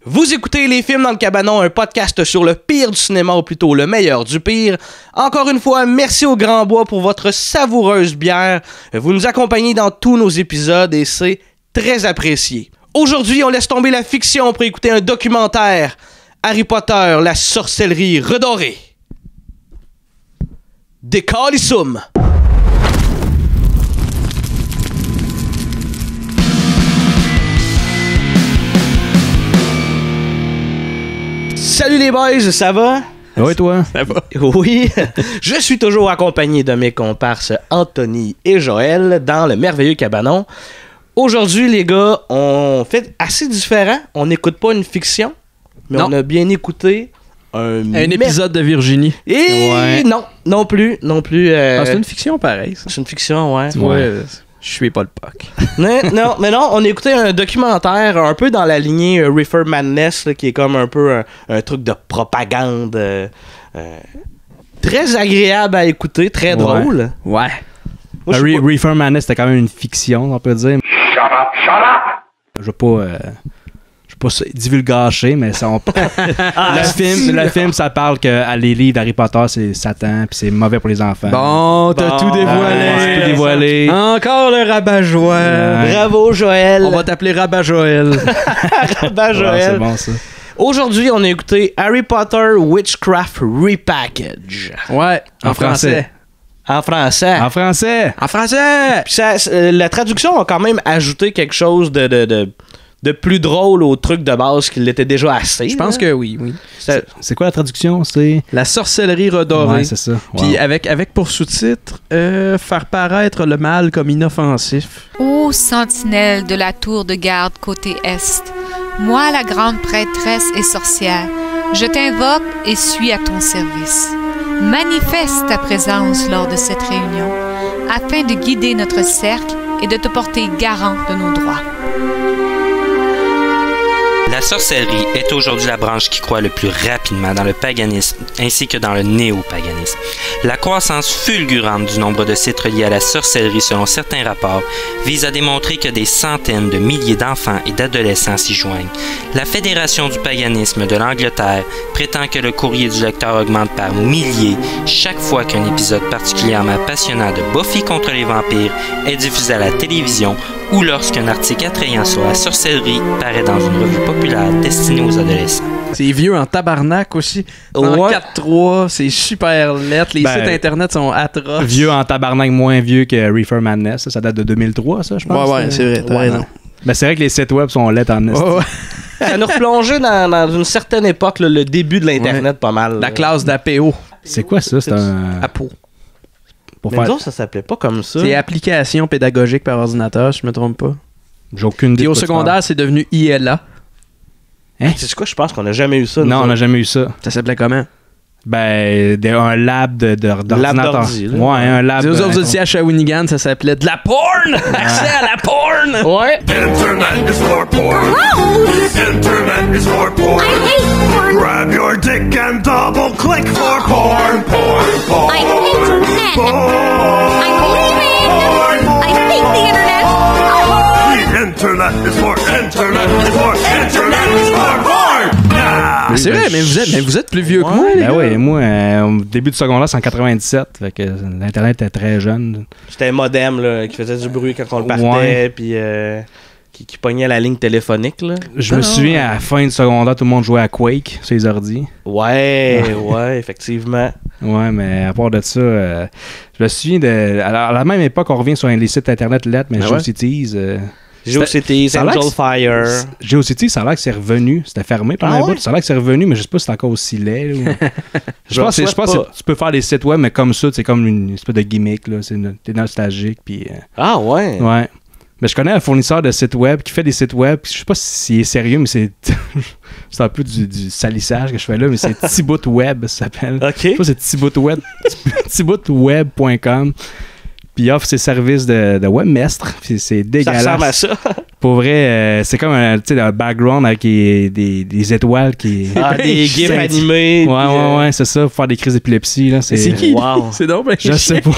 Vous écoutez Les Films dans le Cabanon, un podcast sur le pire du cinéma, ou plutôt le meilleur du pire. Encore une fois, merci au Grand Bois pour votre savoureuse bière. Vous nous accompagnez dans tous nos épisodes et c'est très apprécié. Aujourd'hui, on laisse tomber la fiction pour écouter un documentaire. Harry Potter, la sorcellerie redorée. Décalissum! Salut les boys, ça va? Oui, toi? Ça va? Oui. Je suis toujours accompagné de mes comparses Anthony et Joël dans le merveilleux cabanon. Aujourd'hui, les gars, on fait assez différent. On n'écoute pas une fiction, mais on a bien écouté un épisode de Virginie. Et ouais. non plus. C'est une fiction pareil. C'est une fiction, ouais. Je suis pas le POC. non, on a écouté un documentaire un peu dans la lignée Reefer Madness, là, qui est comme un peu un truc de propagande très agréable à écouter, très drôle. Ouais. Moi, Reefer Madness, c'était quand même une fiction, on peut dire. Shut up! Je veux pas divulgacher, mais ça, le film, ça parle que les livres d'Harry Potter, c'est Satan, puis c'est mauvais pour les enfants. Bon, t'as tout dévoilé. Tout dévoilé. Encore le rabat-joël. Bravo, Joël. On va t'appeler rabat-joël. Rabat-joël. C'est bon, ça. Aujourd'hui, on a écouté Harry Potter Witchcraft Repackage. Ouais, en français. En français. En français. Puis la traduction a quand même ajouté quelque chose de plus drôle au truc de base qu'il l'était déjà assez. Je pense que oui. C'est quoi la traduction? C'est la sorcellerie redorée. Ouais, c'est ça. Wow. Puis avec pour sous-titre, faire paraître le mal comme inoffensif. Ô sentinelle de la tour de garde côté est, moi la grande prêtresse et sorcière, je t'invoque et suis à ton service. Manifeste ta présence lors de cette réunion, afin de guider notre cercle et de te porter garant de nos droits. La sorcellerie est aujourd'hui la branche qui croît le plus rapidement dans le paganisme ainsi que dans le néo-paganisme. La croissance fulgurante du nombre de sites reliés à la sorcellerie selon certains rapports vise à démontrer que des centaines de milliers d'enfants et d'adolescents s'y joignent. La Fédération du paganisme de l'Angleterre prétend que le courrier du lecteur augmente par milliers chaque fois qu'un épisode particulièrement passionnant de Buffy contre les vampires est diffusé à la télévision ou lorsqu'un article attrayant sur la sorcellerie paraît dans une revue populaire destinée aux adolescents. C'est vieux en tabarnak aussi. En 4.3, c'est super lettre. Les sites internet sont atroces. Vieux en tabarnak, moins vieux que Reefer Madness. Ça date de 2003, ça, je pense. Ouais, c'est vrai. T'as raison. Ben, c'est vrai que les sites web sont lettres en esti. Ça nous replongeait dans une certaine époque, là, le début de l'Internet, pas mal. La classe d'APO. C'est quoi ça? C'est un... APO. Mais nous autres, ça s'appelait pas comme ça. C'est application pédagogique par ordinateur, si je me trompe pas. J'ai aucune idée. Puis au secondaire, c'est devenu ILA. Hein? C'est quoi? Je pense qu'on n'a jamais eu ça. Non, on n'a jamais eu ça. Ça s'appelait comment? Ben, un lab d'ordinateur. Ouais, un lab. Nous autres aussi à Shawinigan, ça s'appelait de la porn! Accès à la porn! Ouais! Internet is for porn! Internet is for porn! I hate porn! Grab your dick and double click for porn! I hate internet! I'm leaving! I hate the internet! The internet is for porn! Mais c'est vrai, mais vous êtes plus vieux que moi, les gars. Oui, moi, au début du secondaire, c'est en 97. Fait que l'Internet était très jeune. C'était un modem là, qui faisait du bruit quand on le partait, puis qui pognait la ligne téléphonique. Là. Je me souviens, à la fin du secondaire, tout le monde jouait à Quake sur les ordi. Ouais, effectivement. Ouais, mais à part de ça, je me souviens à la même époque, on revient sur les sites Internet lettres, mais GeoCities... GeoCities, Angel Fire. GeoCities, ça a l'air que c'est revenu. C'était fermé pendant un bout. Ça a l'air que c'est revenu, mais je sais pas si c'est encore aussi laid. Je pense que tu peux faire des sites web, mais comme ça, c'est comme une espèce de gimmick. Là. T'es nostalgique. Puis, Ah ouais? Ouais. Mais je connais un fournisseur de sites web qui fait des sites web. Je sais pas s'il est sérieux, mais c'est un peu du salissage que je fais là, mais c'est Thibout Web, ça s'appelle. OK. Je sais pas, c'est Thibout Web. Thiboutweb.com. Puis il offre ses services de webmestre. Puis c'est dégueulasse. Ça ressemble à ça. Pour vrai, c'est comme un background avec des étoiles qui... Ah, des gifs animés. Ouais, c'est ça. Pour faire des crises d'épilepsie. Là, c'est qui? Wow. C'est donc bien Je sais pas.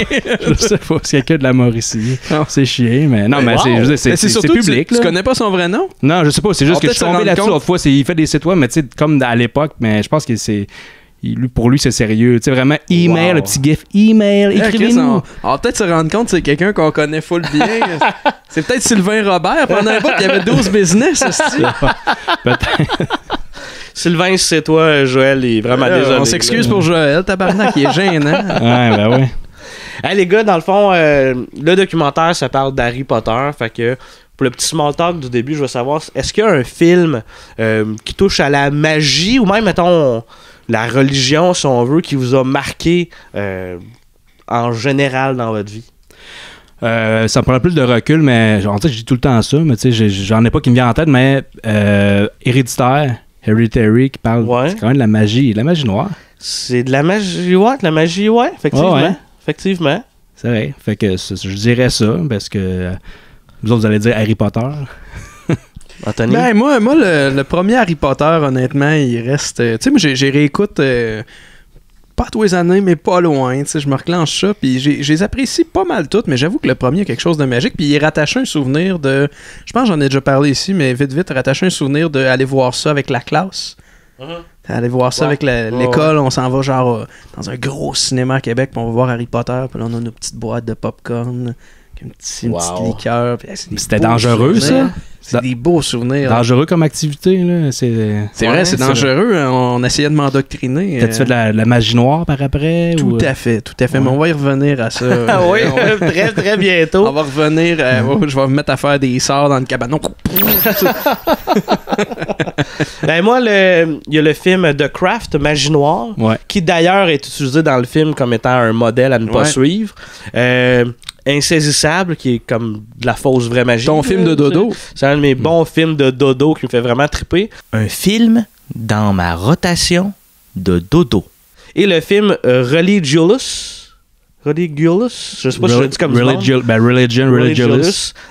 Je sais pas s'il y a que de la Mauricie. C'est chiant, mais non, mais c'est surtout public. Tu connais pas son vrai nom? Non, je sais pas. C'est juste que je suis tombé là-dessus l'autre fois. Il fait des sites web, mais tu sais, comme à l'époque, mais je pense que c'est... Pour lui, c'est sérieux. Tu sais, vraiment, email, le petit gif, email, écrivez-nous. On va peut-être se rendre compte que c'est quelqu'un qu'on connaît full bien. C'est peut-être Sylvain Robert. Pendant un bout, il y avait 12 business, peut-être. Sylvain, c'est toi, Joël, il est vraiment désolé. On s'excuse pour Joël, tabarnak, il est gênant. Ouais, ben ouais. Hey, les gars, dans le fond, le documentaire, ça parle d'Harry Potter. Fait que pour le petit small talk du début, je veux savoir, est-ce qu'il y a un film qui touche à la magie ou même, mettons, la religion, si on veut, qui vous a marqué en général dans votre vie? Ça me prend plus de recul, mais en fait, je dis tout le temps ça, mais tu sais, j'en ai pas qui me vient en tête, mais Héréditaire, Hereditary, qui parle c'est quand même de la magie noire. C'est de la magie, effectivement. Effectivement. C'est vrai. Fait que je dirais ça, parce que vous autres, vous allez dire Harry Potter. Anthony? Ben, moi le premier Harry Potter, honnêtement, il reste... tu sais, moi, j'ai réécoute... pas tous les années, mais pas loin. Tu sais, je me reclenche ça, puis je les apprécie pas mal toutes, mais j'avoue que le premier a quelque chose de magique, puis il est rattaché un souvenir de... Je pense que j'en ai déjà parlé ici, mais vite, rattaché un souvenir d'aller voir ça avec la classe. Aller voir ça avec l'école, on s'en va genre dans un gros cinéma à Québec, puis on va voir Harry Potter, puis là on a nos petites boîtes de popcorn, une petite liqueur. C'était dangereux, ça? C'est des beaux souvenirs. Dangereux comme activité, là. C'est vrai, c'est dangereux. On essayait de m'endoctriner. T'as-tu fait de la magie noire par après? Tout à fait. Mais on va y revenir à ça. Oui, très, très bientôt. On va revenir. Je vais me mettre à faire des sorts dans le cabanon. Ben moi, il y a le film The Craft, Magie noire, qui d'ailleurs est utilisé dans le film comme étant un modèle à ne pas suivre. Insaisissable, qui est comme de la fausse vraie magie. Ton film de dodo. C'est un de mes bons films de dodo qui me fait vraiment triper. Un film dans ma rotation de dodo. Et le film Religulous, je sais pas si je le dis comme Religious,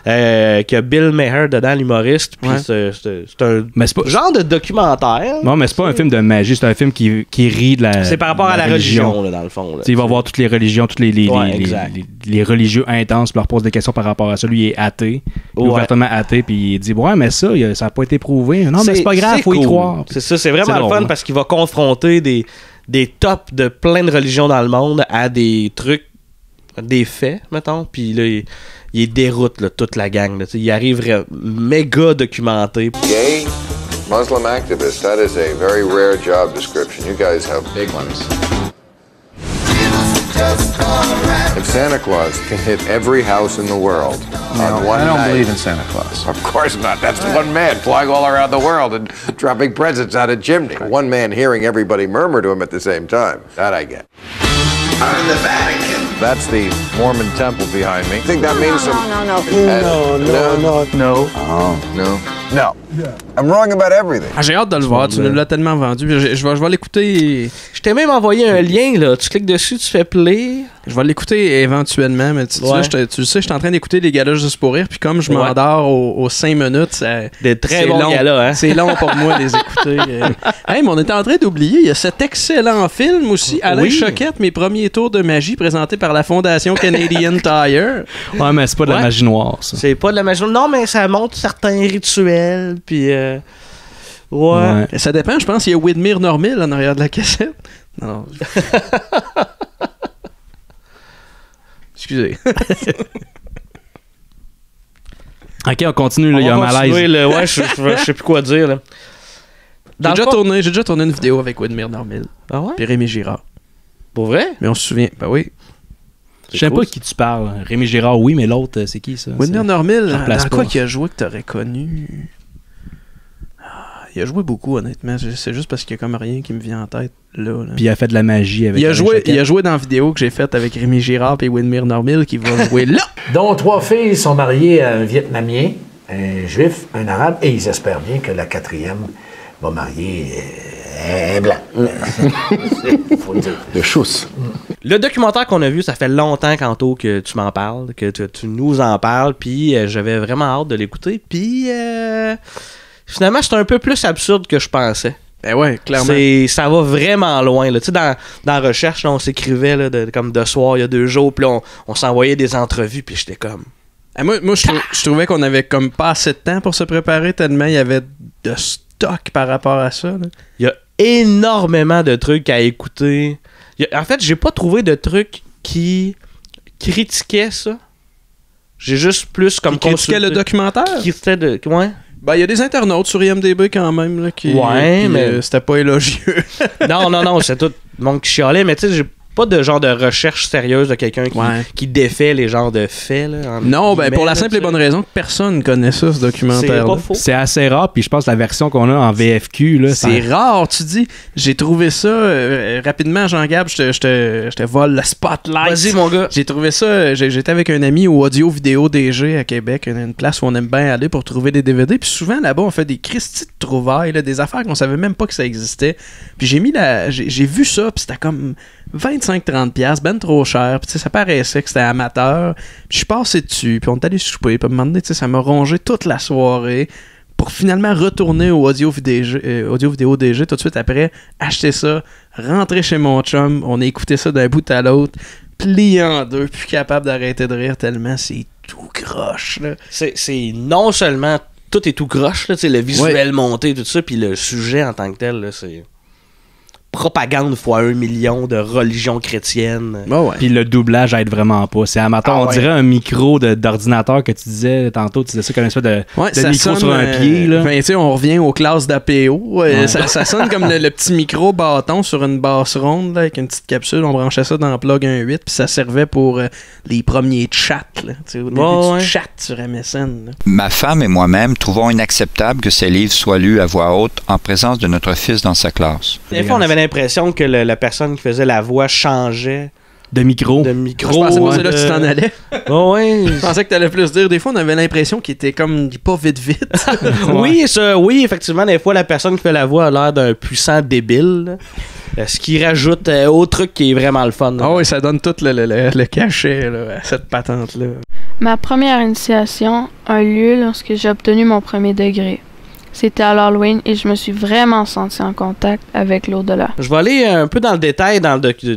qui a Bill Maher dedans, l'humoriste. Puis c'est un genre de documentaire. Non, mais c'est pas un film de magie, c'est un film qui rit de la. C'est par rapport à la religion, là, dans le fond. Là, il va voir toutes les religions, tous les religieux intenses, puis leur pose des questions par rapport à ça. Lui, il est athée, ouvertement athée, puis il dit ouais, mais ça n'a pas été prouvé. Non, mais c'est pas grave, faut y croire. C'est ça, c'est vraiment le fun parce qu'il va confronter des tops de plein de religions dans le monde à des trucs, des faits, mettons, puis là, il déroute là, toute la gang. Là, il arrive méga documenté. Gay, Muslim activist, that is a very rare job description. You guys have big ones. And Santa Claus can hit every house in the world. No, I don't believe in Santa Claus. Of course not. That's one man flying all around the world and dropping presents out of chimney. One man hearing everybody murmur to him at the same time. That I get. I'm in the Vatican. That's the Mormon temple behind me. I think that means some... No. Oh. No. No. I'm wrong about everything. J'ai hâte de le voir, tu nous l'as tellement vendu. Je vais l'écouter. Je t'ai même envoyé un lien, là. Tu cliques dessus, tu fais play. Je vais l'écouter éventuellement, mais tu sais, je suis en train d'écouter les galas juste pour rire, puis comme je m'endors aux 5 minutes, des très bons galas, hein? C'est long pour moi de les écouter. Hey, mais on était en train d'oublier, il y a cet excellent film aussi, Alain Choquette, Mes premiers tours de magie, présenté par la Fondation Canadian Tire. Ouais, mais c'est pas de la magie noire, ça. C'est pas de la magie noire. Non, mais ça montre certains rituels, puis... Ouais. Ça dépend, je pense qu'il y a Widmer Normil en arrière de la cassette. Non. Excusez. Ok, on continue, là, il y a un malaise. Ouais, je sais plus quoi dire. Là. J'ai déjà tourné une vidéo avec Widmer Normil. Ah ouais? Puis Rémi Girard. Pour vrai? Mais on se souvient. Ben oui. Je sais pas de qui tu parles. Rémi Girard, oui, mais l'autre, c'est qui ça? Widmer Normil, dans quoi qu'il a joué que t'aurais connu? Il a joué beaucoup, honnêtement. C'est juste parce qu'il y a comme rien qui me vient en tête là. Puis il a fait de la magie avec il a joué dans la vidéo que j'ai faite avec Rémi Girard et Widmer Normil qui va jouer là. Dont 3 filles sont mariées à un Vietnamien, un Juif, un Arabe, et ils espèrent bien que la 4e va marier blanc. Faut le dire. De chousse. Le documentaire qu'on a vu, ça fait longtemps, Kanto, que tu m'en parles, que tu nous en parles, puis j'avais vraiment hâte de l'écouter, puis finalement, c'est un peu plus absurde que je pensais. Ben ouais, clairement. Ça va vraiment loin. Tu sais, dans la recherche, là, on s'écrivait là, comme de soir, il y a 2 jours, puis on s'envoyait des entrevues, puis j'étais comme... Moi, je trouvais qu'on avait comme pas assez de temps pour se préparer, tellement il y avait de stock par rapport à ça. Il y a énormément de trucs à écouter. En fait, j'ai pas trouvé de trucs qui critiquaient ça. J'ai juste plus comme... Qui critiquaient le documentaire? Ouais. Ben, il y a des internautes sur IMDb quand même là, qui... Ouais, mais... c'était pas élogieux. Non, c'est tout le monde qui chialait, mais tu sais, j'ai pas de genre de recherche sérieuse de quelqu'un qui défait les genres de faits. Là, non, ben pour la simple et bonne raison que personne connaît ça, ce documentaire. C'est pas faux. C'est assez rare, puis je pense que la version qu'on a en VFQ... là, c'est rare, tu dis. J'ai trouvé ça rapidement, Jean-Gab, je te vole le spotlight. Vas-y, mon gars. J'ai trouvé ça, j'étais avec un ami au Audio Vidéo DG à Québec, une place où on aime bien aller pour trouver des DVD, puis souvent là-bas on fait des Christy de trouvailles, là, des affaires qu'on savait même pas que ça existait. Puis j'ai vu ça, puis c'était comme 25-30$, ben trop cher, puis ça paraissait que c'était amateur. Puis je suis passé dessus, puis on est allé souper, puis à un moment donné, ça m'a rongé toute la soirée pour finalement retourner au Audio Vidéo DG tout de suite après, acheter ça, rentrer chez mon chum, on a écouté ça d'un bout à l'autre, plié en deux, plus capable d'arrêter de rire tellement c'est tout croche. Là. C'est non seulement tout est tout croche, là, le visuel monté, tout ça, puis le sujet en tant que tel, là, c'est... propagande fois 1 million de religion chrétienne. Puis le doublage aide vraiment pas. C'est amateur. On dirait un micro d'ordinateur que tu disais tantôt. Tu disais ça comme une espèce de micro sonne, sur un pied. Là. On revient aux classes d'APO. Ça sonne comme le petit micro bâton sur une basse ronde là, avec une petite capsule. On branchait ça dans le plug 1.8 puis ça servait pour les premiers chats. Là. Au début du chat sur MSN. Là. Ma femme et moi-même trouvons inacceptable que ces livres soient lus à voix haute en présence de notre fils dans sa classe. Des fois, on avait l'impression que la personne qui faisait la voix changeait de micro. Je pensais que c'est là que tu t'en allais. Je pensais que tu allais plus dire. Des fois, on avait l'impression qu'il était comme pas vite. Oui, effectivement, des fois, la personne qui fait la voix a l'air d'un puissant débile. Ce qui rajoute au truc qui est vraiment le fun. Oui, ça donne tout le cachet là, à cette patente-là. Ma première initiation a lieu lorsque j'ai obtenu mon premier degré. C'était à l'Halloween et je me suis vraiment senti en contact avec l'au-delà. Je vais aller un peu dans le détail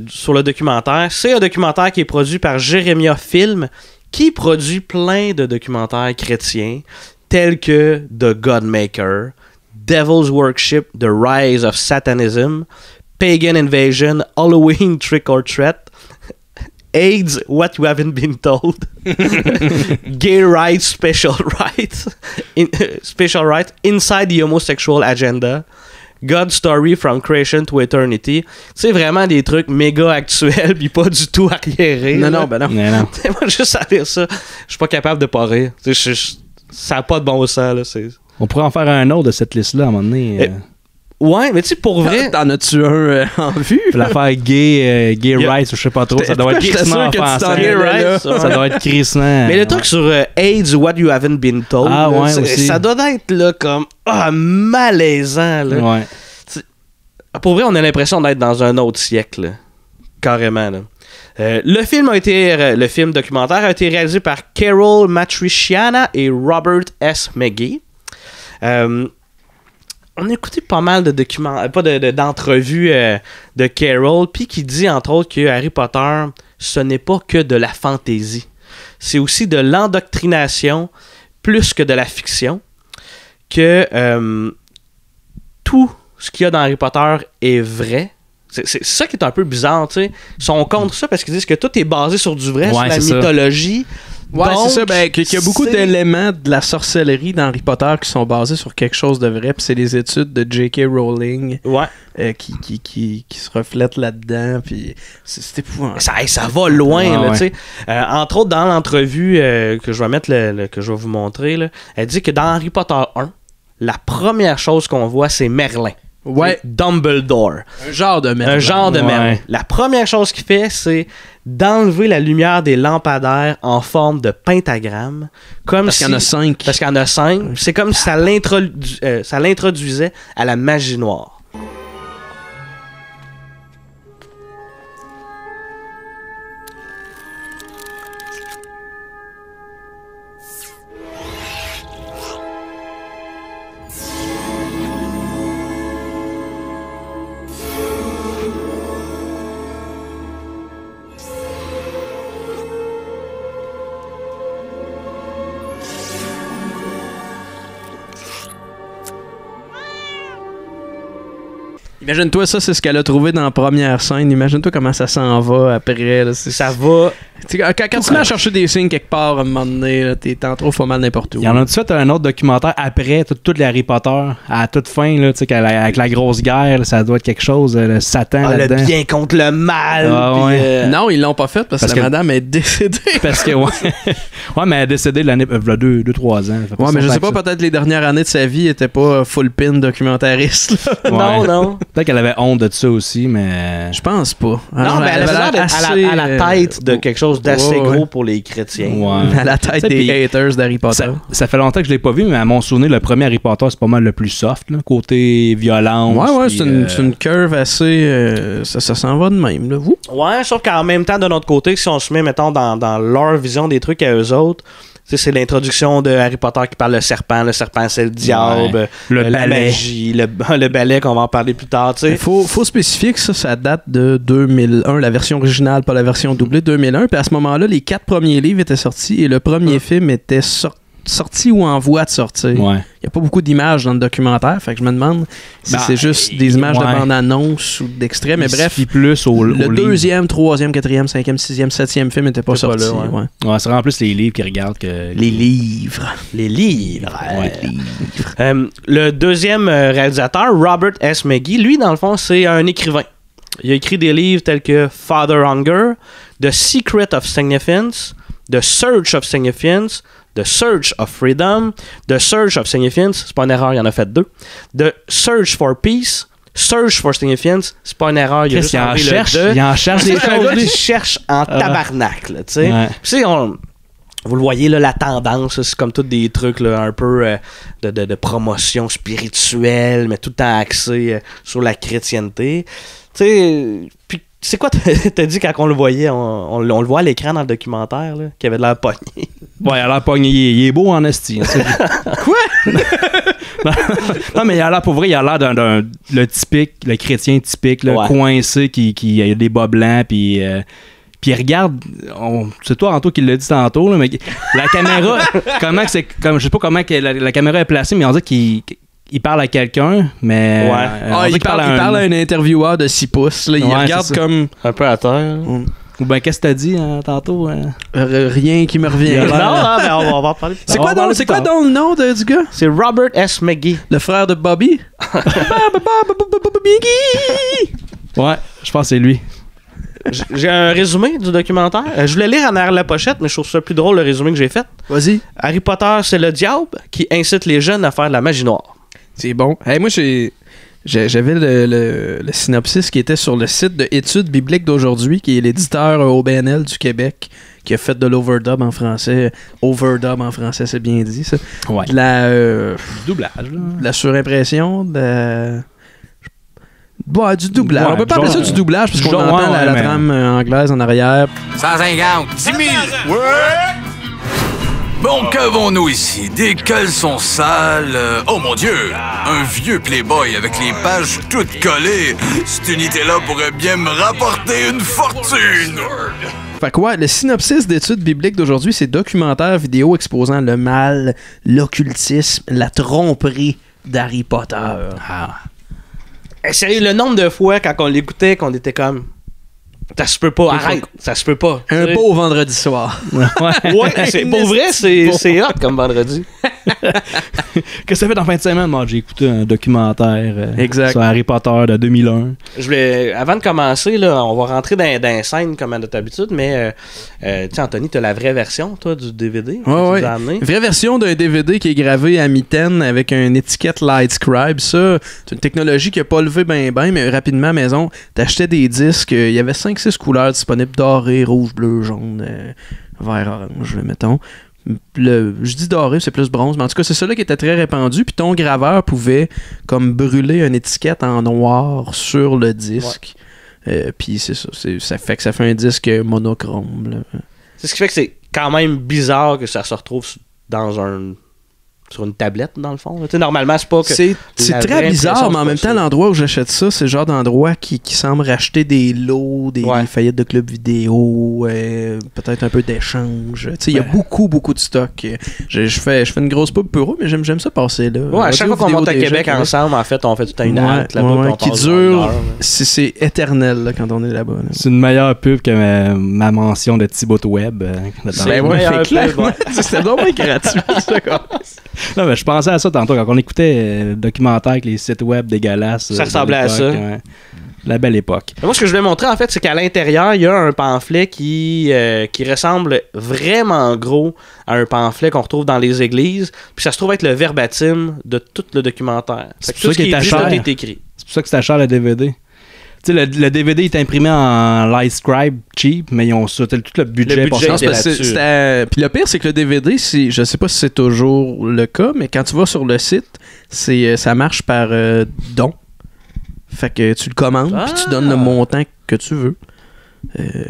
sur le documentaire. C'est un documentaire qui est produit par Jeremiah Film, qui produit plein de documentaires chrétiens, tels que The Godmaker, Devil's Worship, The Rise of Satanism, Pagan Invasion, Halloween Trick or Treat, AIDS, What You Haven't Been Told, Gay Rights, Special Rights, Inside the Homosexual Agenda, God's Story from Creation to Eternity. C'est vraiment des trucs méga actuels puis pas du tout arriérés. Non. Moi, juste à lire ça, je suis pas capable de pas rire. Ça n'a pas de bon sens. Là, on pourrait en faire un autre de cette liste-là à un moment donné. Ouais, mais tu sais, pour vrai... T'en as-tu un en vue? L'affaire gay rights, je sais pas trop. Ça doit être crissement offensant. Ça doit être crissement. Mais le truc sur AIDS, What You Haven't Been Told, ça doit être là comme malaisant. Là. Ouais. Pour vrai, on a l'impression d'être dans un autre siècle. Là. Carrément. Là. Le film documentaire a été réalisé par Carol Matriciana et Robert S. McGee. On a écouté pas mal de d'entrevues de Carol, puis qui dit entre autres que Harry Potter, ce n'est pas que de la fantaisie. C'est aussi de l'endoctrination plus que de la fiction. Que tout ce qu'il y a dans Harry Potter est vrai. C'est ça qui est un peu bizarre, tu sais. Ils sont contre ça parce qu'ils disent que tout est basé sur du vrai, sur la mythologie. Ouais, c'est ça. Qu'il y a beaucoup d'éléments de la sorcellerie dans Harry Potter qui sont basés sur quelque chose de vrai. Puis c'est les études de J.K. Rowling qui se reflètent là-dedans. Puis c'est épouvantable. Ça va loin, là, tu sais. Entre autres, dans l'entrevue que je vais mettre, que je vais vous montrer, là, elle dit que dans Harry Potter 1, la première chose qu'on voit, c'est Merlin. Ouais. Dumbledore. Un genre de Merlin. La première chose qu'il fait, c'est d'enlever la lumière des lampadaires en forme de pentagramme. Parce qu'il y en a 5. Parce qu'il y en a 5. C'est comme si ça l'introduisait à la magie noire. Imagine-toi, ça, c'est ce qu'elle a trouvé dans la première scène. Imagine-toi comment ça s'en va après. Là. Ça va. Quand tu mets à chercher des signes quelque part, à un moment donné, t'es en trop pas mal n'importe où. Il y en a fait un autre documentaire après, tout les Harry Potter, à toute fin, là, avec la grosse guerre, là, ça doit être quelque chose, le Satan là-dedans. Le bien contre le mal. Non, ils l'ont pas fait parce que la madame est décédée. Parce que, ouais, mais elle est décédée l'année, 2-3 ans. Ouais, mais je sais pas, peut-être les dernières années de sa vie était pas full pin documentariste. Ouais. Non. Peut-être qu'elle avait honte de ça aussi, mais. Je pense pas. Non, mais elle avait l'air d'être à la tête de quelque chose d'assez gros pour les chrétiens. Ouais. À la tête des haters d'Harry Potter. Ça fait longtemps que je l'ai pas vu, mais à mon souvenir, le premier Harry Potter, c'est pas mal le plus soft, là, côté violence. Ouais, c'est une curve assez. Ça s'en va de même, là, vous? Ouais, sauf qu'en même temps, de notre côté, si on se met, mettons, dans leur vision des trucs à eux autres, c'est l'introduction de Harry Potter qui parle le serpent c'est le diable, la magie, le balai qu'on va en parler plus tard. Il faut spécifier que ça date de 2001, la version originale, pas la version doublée, 2001. Puis à ce moment-là, les 4 premiers livres étaient sortis et le premier film était sorti ou en voie de sortir. Il n'y a pas beaucoup d'images dans le documentaire, fait que je me demande si c'est juste des images de bande-annonce ou d'extraits, mais bref, plus le deuxième, troisième, quatrième, cinquième, sixième, septième film n'était pas sorti. Ouais, c'est vraiment plus les livres qui regardent que... Les livres. Le deuxième réalisateur, Robert S. McGee, lui, dans le fond, c'est un écrivain. Il a écrit des livres tels que Father Hunger, The Secret of Significance, The Search of Significance, The Search of Freedom, The Search of Significance, c'est pas une erreur, il en a fait 2. The Search for Peace, Search for Significance, c'est pas une erreur, il a juste enlevé le 2. Il en cherche des choses. Il cherche en tabarnak, tu sais. Puis vous le voyez, là, la tendance, c'est comme tous des trucs là, un peu de promotion spirituelle, mais tout le temps axé sur la chrétienté. Tu sais, puis c'est quoi t'as dit quand on le voyait, on le voit à l'écran dans le documentaire, là, qu'il avait de l'air pogné. Ouais, il a l'air pogné, il est beau en esti. Quoi? Non, mais il a l'air, pour vrai, il a l'air le chrétien typique, là, coincé, qui a des bas blancs, puis regarde, c'est toi, Anto, qui l'a dit tantôt, là, mais la caméra, je sais pas comment la caméra est placée, mais on dit qu'il parle à quelqu'un, mais... il parle à un intervieweur de 6 pouces. Là, il regarde comme... un peu à terre. Ou bien, qu'est-ce que t'as dit tantôt? Rien qui me revient. Non, mais on va en parler. C'est quoi donc le nom du gars? C'est Robert S. McGee. Le frère de Bobby? Ouais, je pense que c'est lui. J'ai un résumé du documentaire. Je voulais lire en arrière de la pochette, mais je trouve ça plus drôle, le résumé que j'ai fait. Vas-y. Harry Potter, c'est le diable qui incite les jeunes à faire de la magie noire. C'est bon. Hey, moi, j'avais le synopsis qui était sur le site de Études bibliques d'aujourd'hui, qui est l'éditeur OBNL du Québec, qui a fait de l'overdub en français. Overdub en français, c'est bien dit, ça. Ouais. Du doublage. De la surimpression, du doublage. On peut pas appeler ça du doublage, parce qu'on entend la trame anglaise en arrière. 150. 10 000. Ouais. Bon, qu'avons-nous ici? Des caleçons sales. Oh mon Dieu! Un vieux Playboy avec les pages toutes collées. Cette unité-là pourrait bien me rapporter une fortune! Fait que le synopsis d'études bibliques d'aujourd'hui, c'est documentaire vidéo exposant le mal, l'occultisme, la tromperie d'Harry Potter. Sérieux, le nombre de fois quand on l'écoutait, qu'on était comme... Ça se peut pas, arrête, ça se peut pas. Un beau vendredi soir. Ouais, pour vrai, c'est hot comme vendredi. Qu'est-ce que ça fait dans la fin de semaine? Moi, j'ai écouté un documentaire sur Harry Potter de 2001. Avant de commencer, là, on va rentrer dans scène comme à notre habitude, mais tu sais, Anthony, t'as la vraie version, toi, du DVD. Ouais. Vraie version d'un DVD qui est gravé à mitaine avec une étiquette Lightscribe. Ça, c'est une technologie qui a pas levé ben, mais rapidement à la maison, t'achetais des disques, il y avait 5-6 couleurs disponibles, doré, rouge, bleu, jaune, vert, orange, mettons. Je dis doré, c'est plus bronze, mais en tout cas, c'est ça qui était très répandu. Puis ton graveur pouvait comme brûler une étiquette en noir sur le disque. Puis c'est ça. Ça fait un disque monochrome. C'est ce qui fait que c'est quand même bizarre que ça se retrouve dans un sur une tablette, dans le fond. Normalement, c'est pas que... C'est très bizarre, mais en même temps, l'endroit où j'achète ça, c'est le genre d'endroit qui semble racheter des lots, des faillettes de clubs vidéo, peut-être un peu d'échange. Il y a beaucoup de stock. Je fais une grosse pub pour eux, mais j'aime ça passer là. Ouais, à chaque fois qu'on monte à Québec ensemble, en fait, on fait tout un halte là-bas. Qui dure, c'est éternel là, quand on est là-bas. Là. C'est une meilleure pub que ma mention de Thibaut Web. C'est clair. C'était vraiment gratuit, ça. Non, mais je pensais à ça tantôt quand on écoutait le documentaire avec les sites web dégueulasses. Ça ressemblait à ça. La belle époque. Moi, ce que je voulais montrer, en fait, c'est qu'à l'intérieur, il y a un pamphlet qui ressemble vraiment gros à un pamphlet qu'on retrouve dans les églises. Puis ça se trouve être le verbatim de tout le documentaire. C'est pour ça qu'il est écrit. C'est pour ça que c'est cher le DVD. Tu sais, le DVD est imprimé en Lightscribe cheap, mais ils ont sauté tout le budget pour ça. Puis le pire, c'est que le DVD, je sais pas si c'est toujours le cas, mais quand tu vas sur le site, ça marche par don. Fait que tu le commandes, puis tu donnes le montant que tu veux.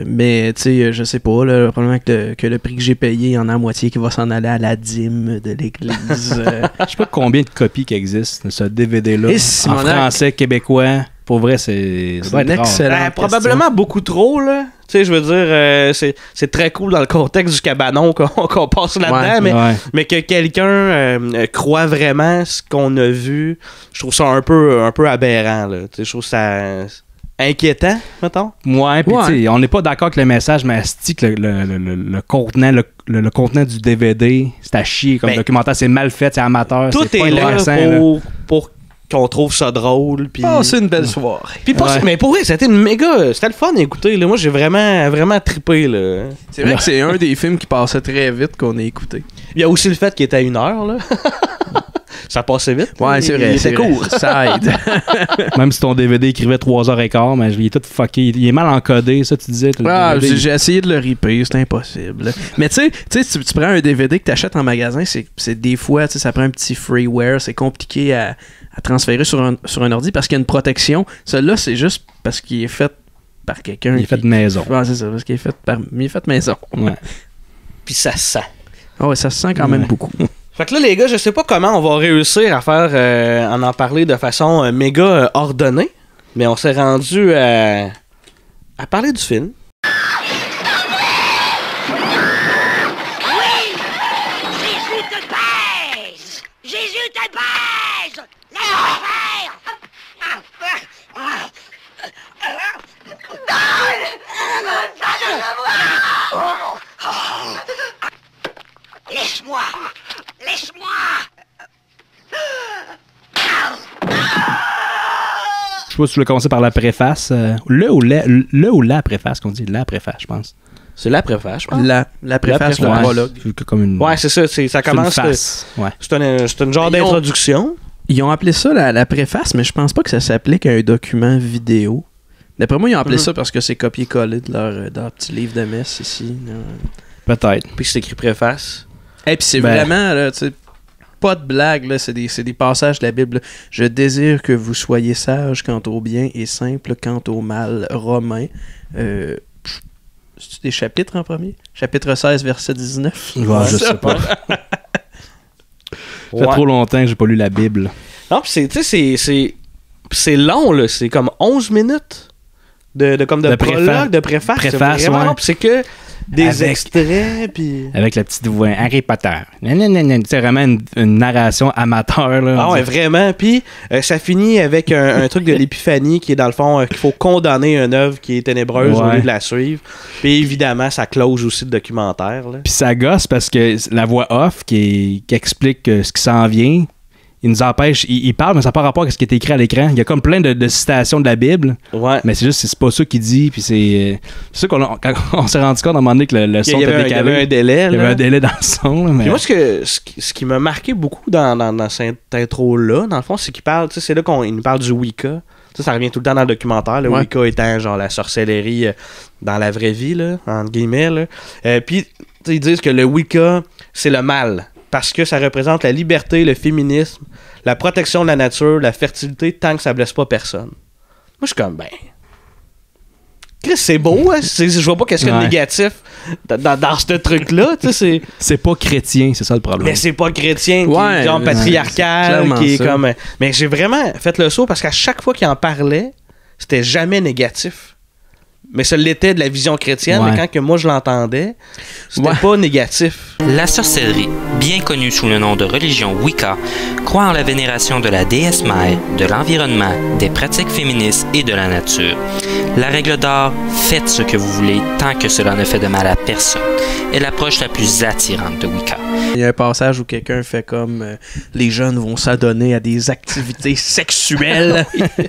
Mais tu sais, je sais pas, là, probablement que le prix que j'ai payé, il y en a la moitié qui va s'en aller à la dîme de l'église. Je sais pas combien de copies qui existent de ce DVD-là. En français, québécois. Pour vrai, c'est excellent. Probablement beaucoup trop, là. Tu sais, je veux dire, c'est très cool dans le contexte du cabanon qu'on passe là-dedans, mais que quelqu'un croit vraiment ce qu'on a vu, je trouve ça un peu aberrant, là. Tu sais, je trouve ça inquiétant, mettons. Ouais, puis tu sais, on n'est pas d'accord avec le message, mais que le contenant du DVD, c'est à chier comme documentaire, c'est mal fait, c'est amateur. Tout est là pour qu'on trouve ça drôle. Puis... c'est une belle soirée. Puis mais pour vrai, c'était le fun à écouter. Là. Moi, j'ai vraiment trippé. Là. C'est vrai que c'est un des films qui passait très vite qu'on a écouté. Il y a aussi le fait qu'il était à 1 heure. Là. Ça passait vite. Ouais, c'est vrai. C'est court. Ça aide. Même si ton DVD écrivait 3h15, mais il est tout fucké. Il est mal encodé, ça, tu disais. J'ai essayé de le ripper, c'est impossible. Mais tu sais, tu prends un DVD que tu achètes en magasin, c'est des fois, ça prend un petit freeware, c'est compliqué à transférer sur un ordi parce qu'il y a une protection. Celui-là, c'est juste parce qu'il est fait par quelqu'un. Il est fait de maison. Ouais, c'est ça, parce qu'il est fait maison. Ouais. Puis ça se sent. Ah ouais, ça se sent quand même beaucoup. Fait que là, les gars, je sais pas comment on va réussir à faire en parler de façon méga ordonnée, mais on s'est rendu à parler du film. Oui! Jésus te baise! Jésus te baise! Laisse-moi faire! Laisse-moi! Laisse-moi! Je sais pas si tu veux commencer par la préface. Le ou la préface qu'on dit? La préface, je pense. C'est la préface, je pense. La préface, le prologue. Ouais, c'est ça. Ça commence... C'est une genre d'introduction. Ils ont appelé ça la préface, mais je pense pas que ça s'applique à un document vidéo. D'après moi, ils ont appelé ça parce que c'est copié-collé de leur petit livre de messe ici. Peut-être. Puis c'est écrit préface. Et puis c'est vraiment, là, tu sais, pas de blague, là, c'est des passages de la Bible. Je désire que vous soyez sages quant au bien et simple quant au mal. Romains. C'est des chapitres en premier? Chapitre 16, verset 19? Ouais, je sais pas. Ça fait trop longtemps que j'ai pas lu la Bible. Non, puis c'est long, là. C'est comme 11 minutes de prologue, de préface. C'est vraiment long, puis c'est que des extraits, puis... Avec la petite voix Harry Potter. C'est vraiment une narration amateur. Là, ah ouais, vraiment. Puis ça finit avec un truc de l'épiphanie qui est dans le fond qu'il faut condamner une œuvre qui est ténébreuse au lieu de la suivre. Puis évidemment, ça close aussi le documentaire. Puis ça gosse parce que la voix off qui explique ce qui s'en vient, il nous empêche, il parle, mais ça n'a pas rapport avec ce qui est écrit à l'écran. Il y a comme plein de citations de la Bible, mais c'est juste, c'est pas ça qu'il dit. Puis c'est ça quand on s'est rendu compte à un moment donné que le son était décalé. Il y avait un délai. Il y avait un délai dans le son. Là, mais... Puis moi, ce qui m'a marqué beaucoup dans cette intro-là, dans le fond, c'est qu'il parle, c'est là qu'il nous parle du Wicca. Ça revient tout le temps dans le documentaire. Le Wicca étant genre la sorcellerie dans la vraie vie, là, entre guillemets. Là. Puis ils disent que le Wicca, c'est le mal. Parce que ça représente la liberté, le féminisme, la protection de la nature, la fertilité, tant que ça blesse pas personne. Moi, je suis comme, Chris, c'est beau, hein? Je vois pas qu'est-ce qu'il y a de négatif dans ce truc-là. C'est pas chrétien, c'est ça le problème. Mais c'est pas chrétien, qui est genre patriarcal, qui est comme... Mais j'ai vraiment fait le saut parce qu'à chaque fois qu'il en parlait, c'était jamais négatif. Mais ça l'était de la vision chrétienne, mais quand que moi je l'entendais, c'était pas négatif. La sorcellerie, bien connue sous le nom de religion Wicca, croit en la vénération de la déesse mère, de l'environnement, des pratiques féministes et de la nature. La règle d'or, faites ce que vous voulez tant que cela ne fait de mal à personne, est l'approche la plus attirante de Wicca. Il y a un passage où quelqu'un fait comme les jeunes vont s'adonner à des activités sexuelles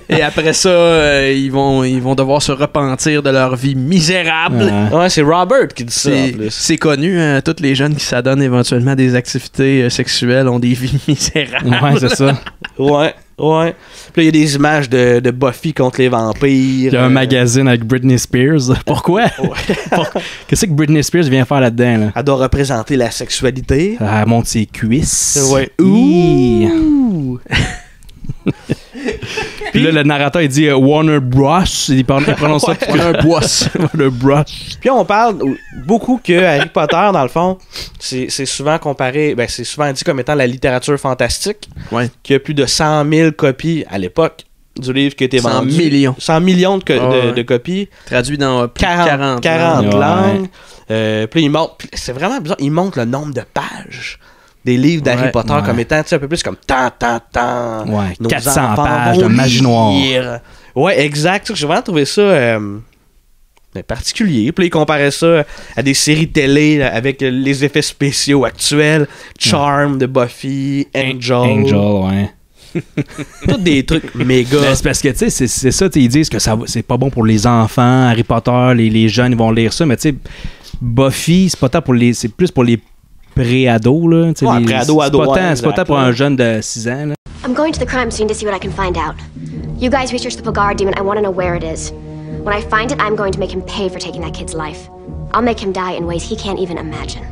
et après ça, ils vont devoir se repentir de leur vie misérable. Ouais, c'est Robert qui dit ça en plus. C'est connu, hein, tous les jeunes qui s'adonnent éventuellement à des activités sexuelles ont des vies misérables. Ouais, c'est ça. Ouais. Puis là, il y a des images de Buffy contre les vampires. Il y a un magazine avec Britney Spears. Pourquoi? Qu'est-ce que Britney Spears vient faire là-dedans? Là? Elle doit représenter la sexualité. Elle monte ses cuisses. Ouais. Ouh! Puis là, le narrateur, il dit Warner Bros. Il prononce ça Warner Bros. Warner Bros. Puis on parle beaucoup que Harry Potter, dans le fond, c'est souvent comparé, c'est souvent dit comme étant la littérature fantastique. Ouais. Qui a plus de 100 000 copies à l'époque du livre qui a été vendu. 100 millions de copies. Traduit dans plus de 40 langues. Puis il montre, c'est vraiment bizarre, il montre le nombre de pages des livres d'Harry Potter comme étant un peu plus comme tant. Ouais, 400 pages de magie noire. Ouais, exact. J'ai vraiment trouvé ça particulier. Puis il comparait ça à des séries télé avec les effets spéciaux actuels. Charm de Buffy, Angel, ouais. Tous des trucs méga. Ben, c'est parce que, tu sais, c'est ça, ils disent que c'est pas bon pour les enfants. Harry Potter, les jeunes, ils vont lire ça. Mais tu sais, Buffy, c'est pas tant pour les... C'est plus pour les pré-ados, là. Pré-ado, c'est pas tant pour un jeune de 6 ans, là. I'm going to the crime scene to see what I can find out. You guys research the Pagard demon. I want to know where it is. When I find it, I'm going to make him pay for taking that kid's life. I'll make him die in ways he can't even imagine.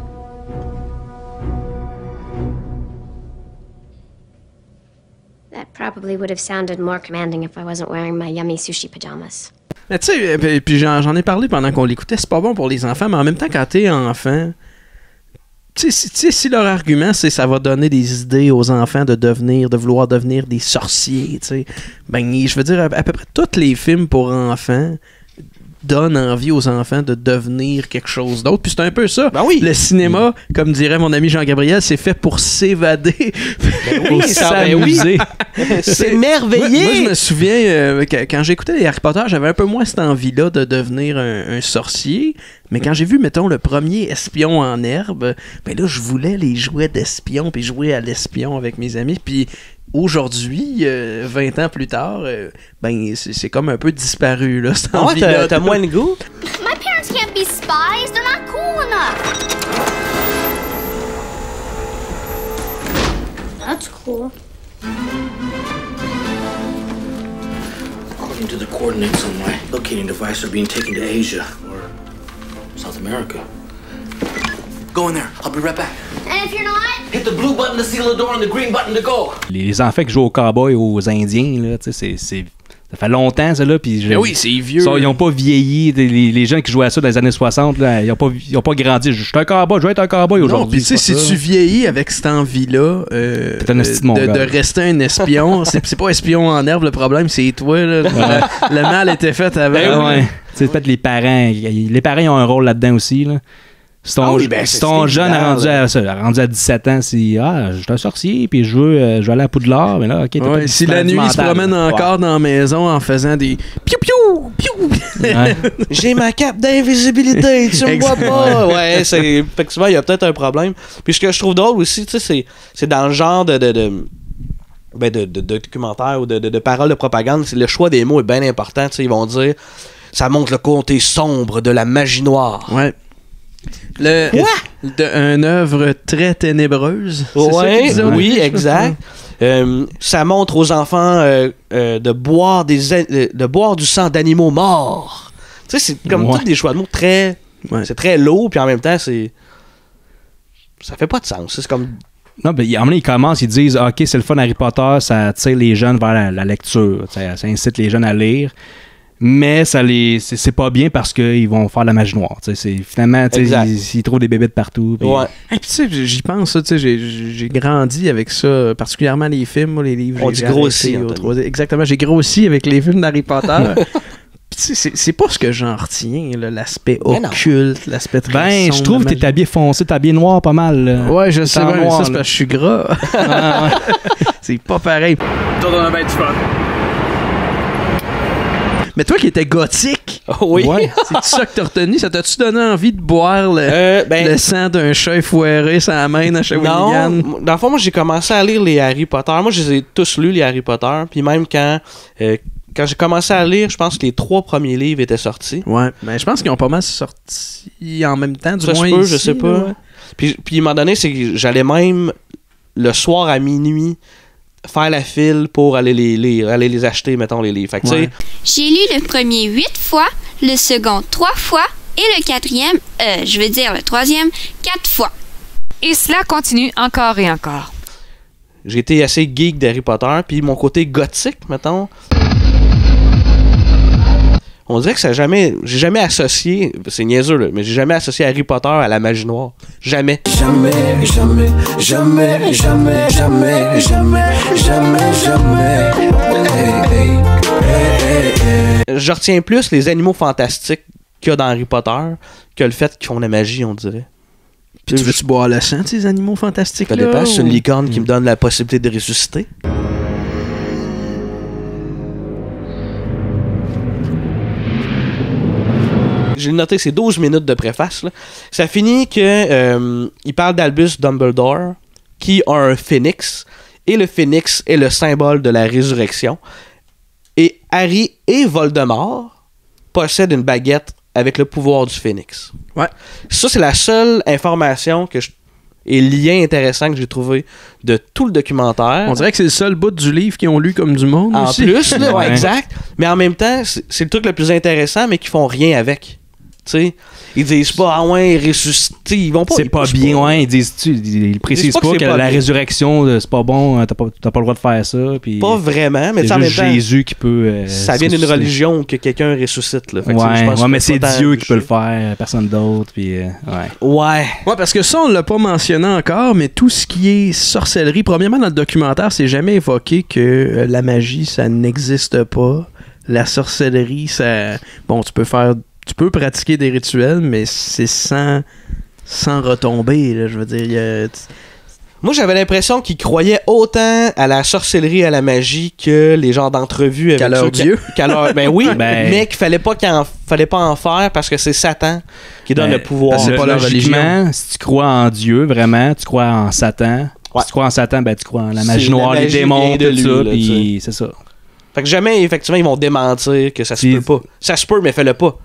That probably would have sounded more commanding if I wasn't wearing my yummy sushi pajamas. Mais tu sais, puis j'en ai parlé pendant qu'on l'écoutait, c'est pas bon pour les enfants, mais en même temps, quand t'es enfant... Tu sais, si leur argument, c'est ça va donner des idées aux enfants de vouloir devenir des sorciers, tu sais, ben, je veux dire, à peu près tous les films pour enfants donnent envie aux enfants de devenir quelque chose d'autre. Puis c'est un peu ça. Ben oui. Le cinéma, comme dirait mon ami Jean-Gabriel, c'est fait pour s'évader. Pour s'amuser. C'est merveilleux. Moi, je me souviens, quand j'écoutais les Harry Potter, j'avais un peu moins cette envie-là de devenir un sorcier. Mais quand j'ai vu, mettons, le premier espion en herbe, ben là, je voulais les jouets d'espion, puis jouer à l'espion avec mes amis. Puis aujourd'hui, 20 ans plus tard, ben c'est comme un peu disparu, là, cette envie-là. T'as moins le goût? My parents can't be spies. They're not cool enough. That's cool. According to the coordinates on my locating device, are being taken to Asia or South America. Go in there. I'll be right back. And if you're not, hit the blue button to seal the door and the green button to go. Les enfants qui jouent aux cowboys, aux Indiens, là, tu sais, ça fait longtemps, ça, là. Puis oui, c'est vieux. Ils n'ont pas vieilli. Les gens qui jouaient à ça dans les années 60, là, ils n'ont pas grandi. Je suis un cowboy, je vais être un cowboy aujourd'hui. Non, puis tu sais, si tu vieillis avec cette envie-là de rester un espion, c'est pas espion en herbe le problème, c'est toi. Là. Le mal était fait avant. Ouais. C'est peut-être les parents. Les parents ils ont un rôle là-dedans aussi, là. Si ton jeune rendu à 17 ans, c'est je suis un sorcier, puis je veux aller à Poudlard, mais là, ok. Si la nuit, il se promène encore dans la maison en faisant des piou piou. J'ai ma cape d'invisibilité, tu me vois pas. Ouais, effectivement, il y a peut-être un problème. Puis ce que je trouve drôle aussi, tu sais, c'est dans le genre de documentaire ou de paroles de propagande, c'est le choix des mots est bien important. Tu sais, ils vont dire, ça montre le côté sombre de la magie noire. Ouais. Une œuvre très ténébreuse. Ouais, oui, exact. Ça montre aux enfants de boire du sang d'animaux morts. Tu sais, c'est comme tous des choix de mots très... Ouais. C'est très lourd, puis en même temps, ça fait pas de sens. C'est comme... Non, ben, à un moment donné, ils commencent, ils disent « OK, c'est le fun Harry Potter, ça attire les jeunes vers la lecture. Ça incite les jeunes à lire. » Mais c'est pas bien parce qu'ils vont faire la magie noire. Finalement, ils trouvent des bébés de partout. Puis... Ouais. Et puis, tu sais, j'y pense, j'ai grandi avec ça, particulièrement les films, moi, les livres. On dit grossi. Exactement, j'ai grossi avec les films d'Harry Potter. C'est pas ce que j'en retiens, là, l'aspect occulte, l'aspect très sombre. Je trouve que t'es habillé foncé, t'es habillé noir pas mal. Là. Ouais, je sais bien, ça c'est parce que je suis gras. C'est pas pareil. T'as dans la bête du fun. Mais toi qui étais gothique, oui. C'est ça que t'as retenu? Ça t'a-tu donné envie de boire le sang d'un chat foiré sans la main dans Shawinigan? Non, dans le fond, moi j'ai commencé à lire les Harry Potter. Moi je les ai tous lus, les Harry Potter. Puis même quand j'ai commencé à lire, je pense que les 3 premiers livres étaient sortis. Ouais, mais je pense qu'ils ont pas mal sorti en même temps, du ça moins se peut, ici, je sais pas. Ouais. Puis à un moment donné, c'est que j'allais même le soir à minuit faire la file pour aller les lire, aller les acheter, mettons, les livres. Fait que, j'ai lu le premier 8 fois, le second 3 fois et le quatrième, le troisième 4 fois. Et cela continue encore et encore. J'ai été assez geek d'Harry Potter, puis mon côté gothique, mettons... On dirait que j'ai jamais associé, c'est niaiseux là, mais j'ai jamais associé Harry Potter à la magie noire. Jamais. Jamais. Je retiens plus les animaux fantastiques qu'il y a dans Harry Potter que le fait qu'ils font de la magie, on dirait. Puis tu veux-tu boire le sang de ces animaux fantastiques-là? Ça dépend, c'est une licorne qui me donne la possibilité de ressusciter. J'ai noté ces 12 minutes de préface. Là. Ça finit que il parle d'Albus Dumbledore, qui a un phénix, et le phénix est le symbole de la résurrection. Et Harry et Voldemort possèdent une baguette avec le pouvoir du phénix. Ouais. Ça, c'est la seule information et lien intéressant que j'ai trouvé de tout le documentaire. On dirait que c'est le seul bout du livre qu'ils ont lu comme du monde. En aussi. plus, là, ouais, exact. Mais en même temps, c'est le truc le plus intéressant, mais qu'ils font rien avec. T'sais, ils disent pas, ressusciter. Ils vont pas. C'est pas bien, ils précisent pas que la résurrection, c'est pas bon, t'as pas le droit de faire ça. Puis pas vraiment, mais c'est en même juste temps, Jésus qui peut. Ça vient d'une religion que quelqu'un ressuscite. Là. Fait que, je pense mais c'est Dieu qui peut le faire, personne d'autre. Puis, ouais, parce que ça, on l'a pas mentionné encore, mais tout ce qui est sorcellerie, premièrement, dans le documentaire, c'est jamais évoqué que la magie, ça n'existe pas. La sorcellerie, ça. Bon, tu peux pratiquer des rituels, mais c'est sans retomber, là, je veux dire. Moi, j'avais l'impression qu'ils croyaient autant à la sorcellerie, à la magie, que les genres d'entrevues avec qu'à leur Dieu. Ben oui, mais qu'il fallait pas en faire parce que c'est Satan qui donne le pouvoir. C'est pas leur religion. Si tu crois en Dieu, vraiment, tu crois en Satan. Ouais. Si tu crois en Satan, tu crois en la magie noire, les démons, tout ça, puis c'est ça. Fait que jamais, effectivement, ils vont démentir que ça se peut pas. Ça se peut, mais fais-le pas.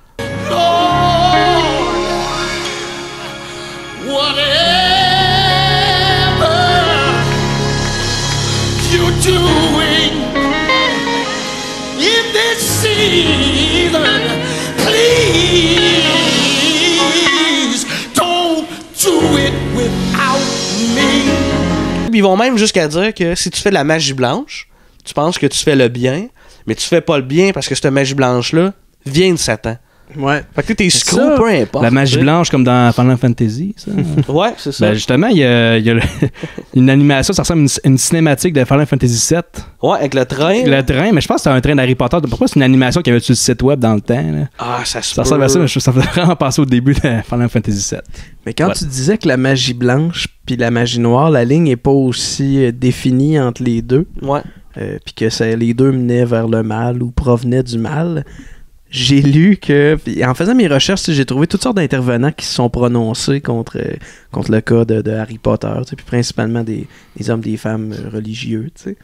Doing in this season, please don't do it without me. Ils vont même jusqu'à dire que si tu fais de la magie blanche, tu penses que tu fais le bien, mais tu fais pas le bien parce que cette magie blanche-là vient de Satan. Ouais. Fait que t'es screw, peu importe. La magie blanche comme dans Final Fantasy, ça. Ouais, c'est ça. Justement, il y a une animation, ça ressemble à une cinématique de Final Fantasy VII. Ouais, avec le train. Le train, mais je pense que c'est un train d'Harry Potter. Pourquoi c'est une animation qu'il y avait sur le site web dans le temps? Là? Ah, ça ressemble à ça, mais ça fait vraiment passer au début de Final Fantasy VII. Mais quand tu disais que la magie blanche puis la magie noire, la ligne est pas aussi définie entre les deux. Ouais. Puis que les deux menaient vers le mal ou provenaient du mal. J'ai lu que, en faisant mes recherches, j'ai trouvé toutes sortes d'intervenants qui se sont prononcés contre le cas de Harry Potter, puis principalement des hommes, des femmes religieux. T'sais.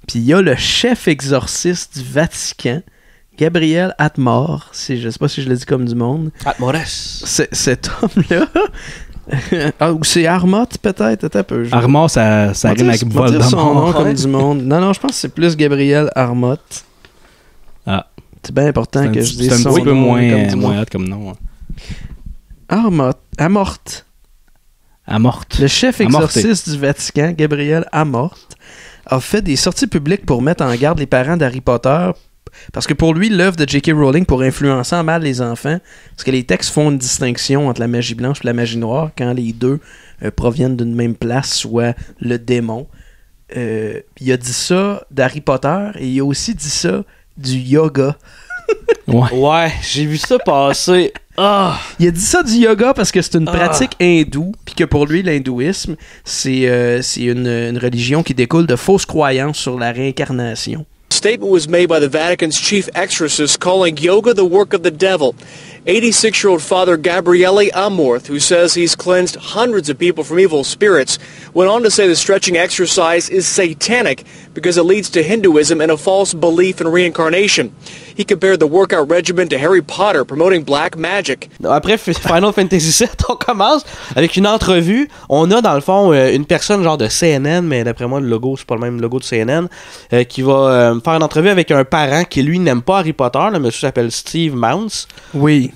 Puis il y a le chef exorciste du Vatican, Gabriel Atmore, je sais pas si je le dis comme du monde. Atmores. Cet homme-là... ou c'est Armot peut-être, un peu. Armot, ça rime avec Voldemort. Son nom comme du monde. Non, je pense que c'est plus Gabriel Armot. Ah. C'est bien important que je dise son nom. C'est un petit peu moins hot comme nom. Amort. Le chef exorciste du Vatican, Gabriel Amort, a fait des sorties publiques pour mettre en garde les parents d'Harry Potter Parce que pour lui, l'œuvre de J.K. Rowling pour influencer en mal les enfants, parce que les textes font une distinction entre la magie blanche et la magie noire quand les deux proviennent d'une même place, soit le démon. Il a dit ça d'Harry Potter et il a aussi dit ça du yoga. Ouais, j'ai vu ça passer. Il a dit ça du yoga parce que c'est une pratique hindoue, puis que pour lui, l'hindouisme, c'est une religion qui découle de fausses croyances sur la réincarnation. Statement was made by the Vatican's chief exorcist calling yoga the work of the devil. 86-year-old Father Gabriele Amorth, who says he's cleansed hundreds of people from evil spirits, went on to say the stretching exercise is satanic because it leads to Hinduism and a false belief in reincarnation. He compared the workout regimen to Harry Potter promoting black magic. Après Final Fantasy VII, on commence avec une entrevue. On a dans le fond une personne genre de CNN, mais d'après moi le logo c'est pas le même logo de CNN, qui va faire une entrevue avec un parent qui lui n'aime pas Harry Potter. Le monsieur s'appelle Steve Mounce. Oui.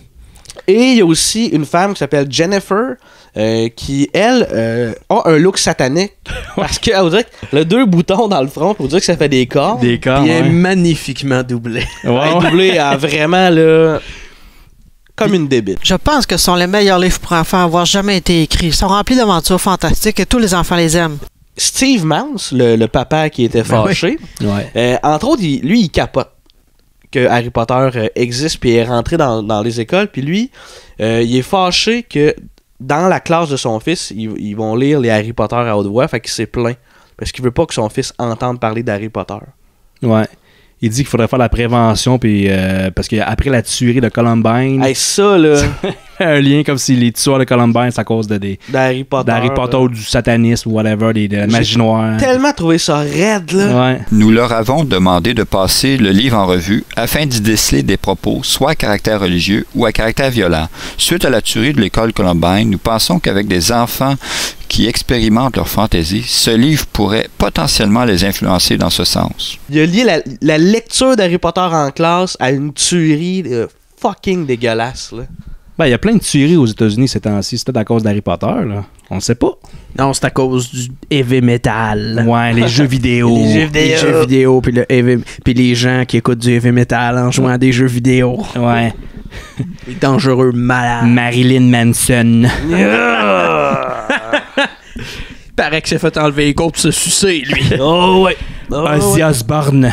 Et il y a aussi une femme qui s'appelle Jennifer qui, elle, a un look satanique. Parce qu'elle dirait qu'elle a 2 boutons dans le front pour dire que ça fait des corps. Des corps, puis elle est magnifiquement doublée. Elle est doublée à vraiment, là, comme une débile. Je pense que ce sont les meilleurs livres pour enfants à avoir jamais été écrits. Ils sont remplis d'aventures fantastiques et tous les enfants les aiment. Steve Mounce, le papa qui était fâché, entre autres, lui, il capote que Harry Potter existe puis est rentré dans les écoles, puis lui, il est fâché que dans la classe de son fils, ils vont lire les Harry Potter à haute voix, fait qu'il s'est plaint parce qu'il veut pas que son fils entende parler d'Harry Potter. Ouais. Il dit qu'il faudrait faire la prévention puis parce qu'après la tuerie de Columbine, ça là, un lien comme si les tueurs de Columbine c'est à cause d'Harry Potter ou du satanisme ou whatever, de la magie noire. Tellement trouvé ça raide là. Ouais. Nous leur avons demandé de passer le livre en revue afin d'y déceler des propos soit à caractère religieux ou à caractère violent. Suite à la tuerie de l'école Columbine, nous pensons qu'avec des enfants qui expérimentent leur fantaisie, ce livre pourrait potentiellement les influencer dans ce sens. Il a lié la lecture d'Harry Potter en classe à une tuerie fucking dégueulasse, là. Ben, il y a plein de tueries aux États-Unis ces temps-ci. C'est peut-être à cause d'Harry Potter, là. On ne sait pas. Non, c'est à cause du heavy metal. Ouais, les jeux vidéo. Les jeux vidéo, puis les gens qui écoutent du heavy metal en jouant à des jeux vidéo. Ouais. Les dangereux malades. Marilyn Manson. Il paraît que s'est fait enlever les côtes pour se sucer, lui. Oh ouais. Ozzy Osbourne.